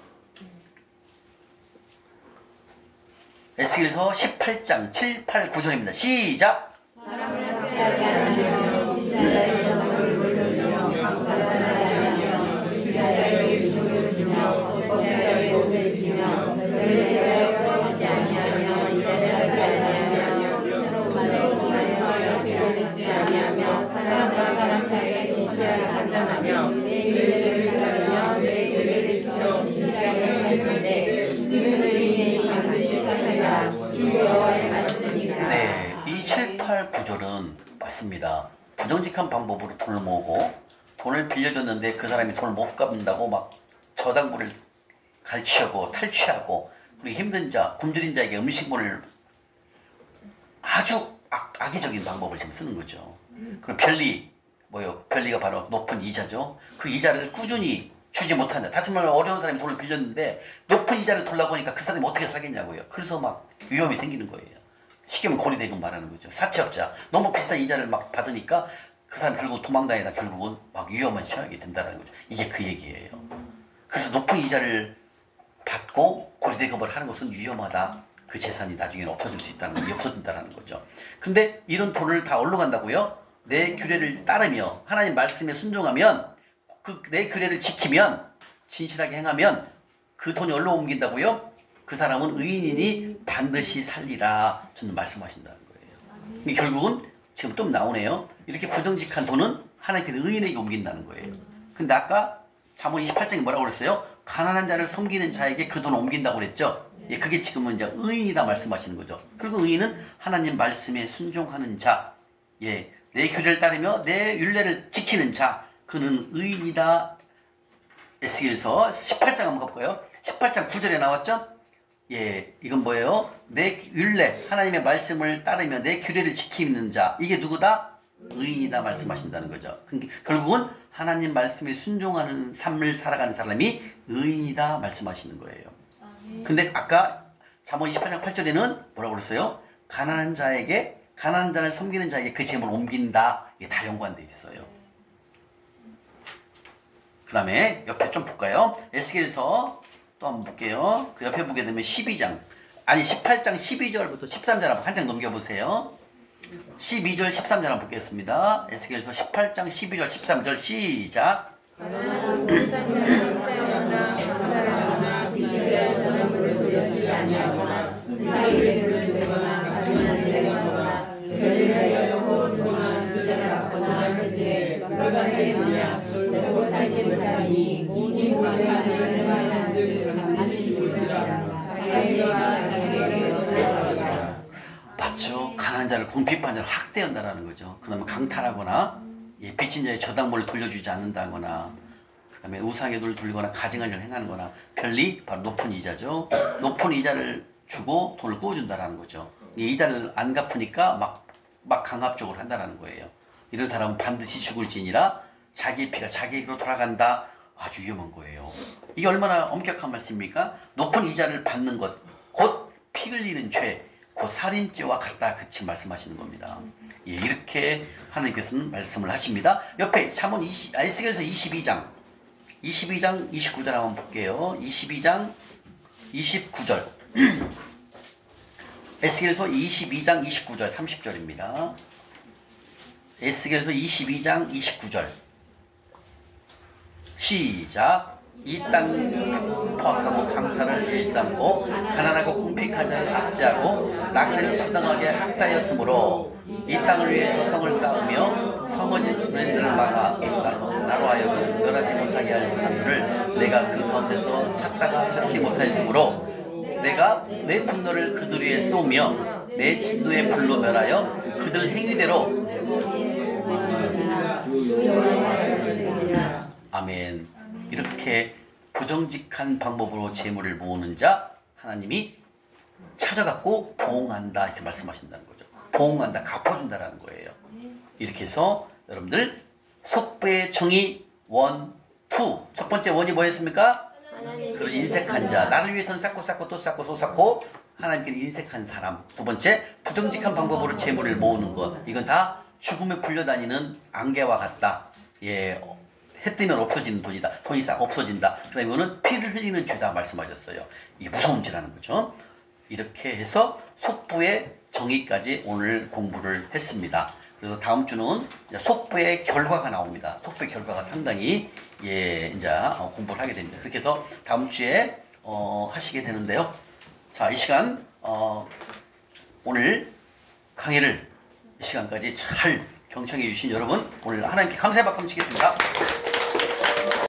에스겔서 18장 7, 8, 9절입니다. 시작! 사람을 학대하지 않으며 지자자의 저작을 돌려주며 강탈하지 않으며 주자자의 유ሾ를 주며 법자의 옷을 입히며 별을 대하여 꺼지지 아니하며 이자를 하지 아니하며 서로 말하여 죄를 짓지 아니하며 사람과 사람 사이에 진실하게 판단하며 내 규례를 따르며 내 규례를 지켜 진실하게 할진대 그는 의인이 반드시 살리라. 주 여호와의 말씀이다. 네, 이 7, 8, 9절은 맞습니다. 부정직한 방법으로 돈을 모으고 돈을 빌려줬는데 그 사람이 돈을 못 갚는다고 막 저당부를 갈취하고 탈취하고 그리고 힘든 자, 굶주린 자에게 음식물을 아주 악의적인 방법을 지금 쓰는 거죠. 그리고 별리가 바로 높은 이자죠. 그 이자를 꾸준히 주지 못한다. 다시 말해 어려운 사람이 돈을 빌렸는데 높은 이자를 돌라고 하니까 그 사람이 어떻게 살겠냐고요. 그래서 막 위험이 생기는 거예요. 쉽게 말하면 고리대금 말하는 거죠. 사채업자. 너무 비싼 이자를 막 받으니까 그 사람 결국 도망다니다 결국은 막 위험한 처하게 된다는 거죠. 이게 그 얘기예요. 그래서 높은 이자를 받고 고리대금을 하는 것은 위험하다. 그 재산이 나중에는 없어질 수 있다는 거, 없어진다는 거죠. 근데 이런 돈을 다 어디로 간다고요? 내 규례를 따르며 하나님 말씀에 순종하면 그 내 규례를 지키면 진실하게 행하면 그 돈이 어디로 옮긴다고요? 그 사람은 의인이니 반드시 살리라 저는 말씀하신다는 거예요. 결국은 지금 또 나오네요. 이렇게 부정직한 돈은 하나님께서 의인에게 옮긴다는 거예요. 근데 아까 잠언 28장에 뭐라고 그랬어요? 가난한 자를 섬기는 자에게 그 돈을 옮긴다고 그랬죠. 예, 그게 지금은 이제 의인이다 말씀하시는 거죠. 그리고 의인은 하나님 말씀에 순종하는 자, 예, 내 규례를 따르며 내 율례를 지키는 자, 그는 의인이다. 에스겔서 18장 한번 볼까요? 18장 9절에 나왔죠? 예, 이건 뭐예요? 내 율례, 하나님의 말씀을 따르며 내 규례를 지키는 자, 이게 누구다? 의인이다 말씀하신다는 거죠. 결국은 하나님 말씀에 순종하는 삶을 살아가는 사람이 의인이다 말씀하시는 거예요. 근데 아까 잠언 28장 8절에는 뭐라고 그랬어요? 가난한 자를 섬기는 자에게 그 재물을 옮긴다. 이게 다 연관되어 있어요. 그 다음에 옆에 좀 볼까요? 에스겔서 또 한번 볼게요. 그 옆에 보게 되면 18장 12절부터 13절 한 장 넘겨보세요. 12절 13절 한번 보겠습니다. 에스겔서 18장 12절 13절 시작. 가난하고 불쌍한 자를 학대하거나 강탈하거나 빚을 전화물을 돌려주지 아니하거나 사이를 돌리거나 가증한 일을 행하거나 별을 하려고 조롱한 부자를 받거나 지지에 너가 살겠느냐 결코 살지 못하리니 이 모든 하나님을 반드시 죽을지라 자기가 자기에게 얻어가리라. 맞죠. 가난한 자를 궁핍한 자를 학대한다라는 거죠. 그 다음에 강탈하거나 예, 빚진 자의 저당물을 돌려주지 않는다거나 그 다음에 우상의 돌을 돌리거나 가증한 일을 행하는 거나 별리 바로 높은 이자죠. 높은 이자를 주고 돈을 꾸어준다라는 거죠. 이 이자를 안 갚으니까 막 강압적으로 한다라는 거예요. 이런 사람은 반드시 죽을지니라 자기의 피가 자기에게로 돌아간다. 아주 위험한 거예요. 이게 얼마나 엄격한 말씀입니까? 높은 이자를 받는 것, 곧 피 흘리는 죄, 곧 살인죄와 같다. 그치 말씀하시는 겁니다. 예, 이렇게 하나님께서는 말씀을 하십니다. 옆에 잠언 에스겔서 22장 29절 한번 볼게요. 22장 29절 에스겔서 22장 29절 30절입니다. 에스겔서 22장 29절 시작. 이 땅 포악하고 강탈을 일삼고 가난하고 궁핍한 자를 압제하고 낙태를 부당하게 학대하였으므로 이 땅을 위해서 성을 쌓으며 성어진 자들을 막아 나로 하여금 멸하지 못하게 할 사람들을 내가 그 가운데서 찾다가 찾지 못하였으므로 내가 내 분노를 그들 위에 쏘며 내 진노의 불로 멸하여 그들 행위대로 아멘. 이렇게 부정직한 방법으로 재물을 모으는 자 하나님이 찾아갖고 보응한다 이렇게 말씀하신다는 거죠. 보응한다, 갚아준다라는 거예요. 이렇게 해서 여러분들 속부의 정의 1, 2. 첫 번째 원이 뭐였습니까? 그 인색한 자, 나를 위해서는 쌓고 또 쌓고 또 쌓고 하나님께는 인색한 사람. 두 번째, 부정직한 방법으로 재물을 모으는 것. 이건 다 죽음에 불려다니는 안개와 같다. 예, 해 뜨면 없어지는 돈이다. 돈이 싹 없어진다. 그 다음에 이거는 피를 흘리는 죄다 말씀하셨어요. 이게 무서운 죄라는 거죠. 이렇게 해서 속부의 정의까지 오늘 공부를 했습니다. 그래서 다음 주는 이제 속부의 결과가 나옵니다. 속부의 결과가 상당히 이제 공부를 하게 됩니다. 그렇게 해서 다음 주에 하시게 되는데요. 자, 이 시간 오늘 강의를 이 시간까지 잘 경청해 주신 여러분, 오늘 하나님께 감사의 박수 치겠습니다.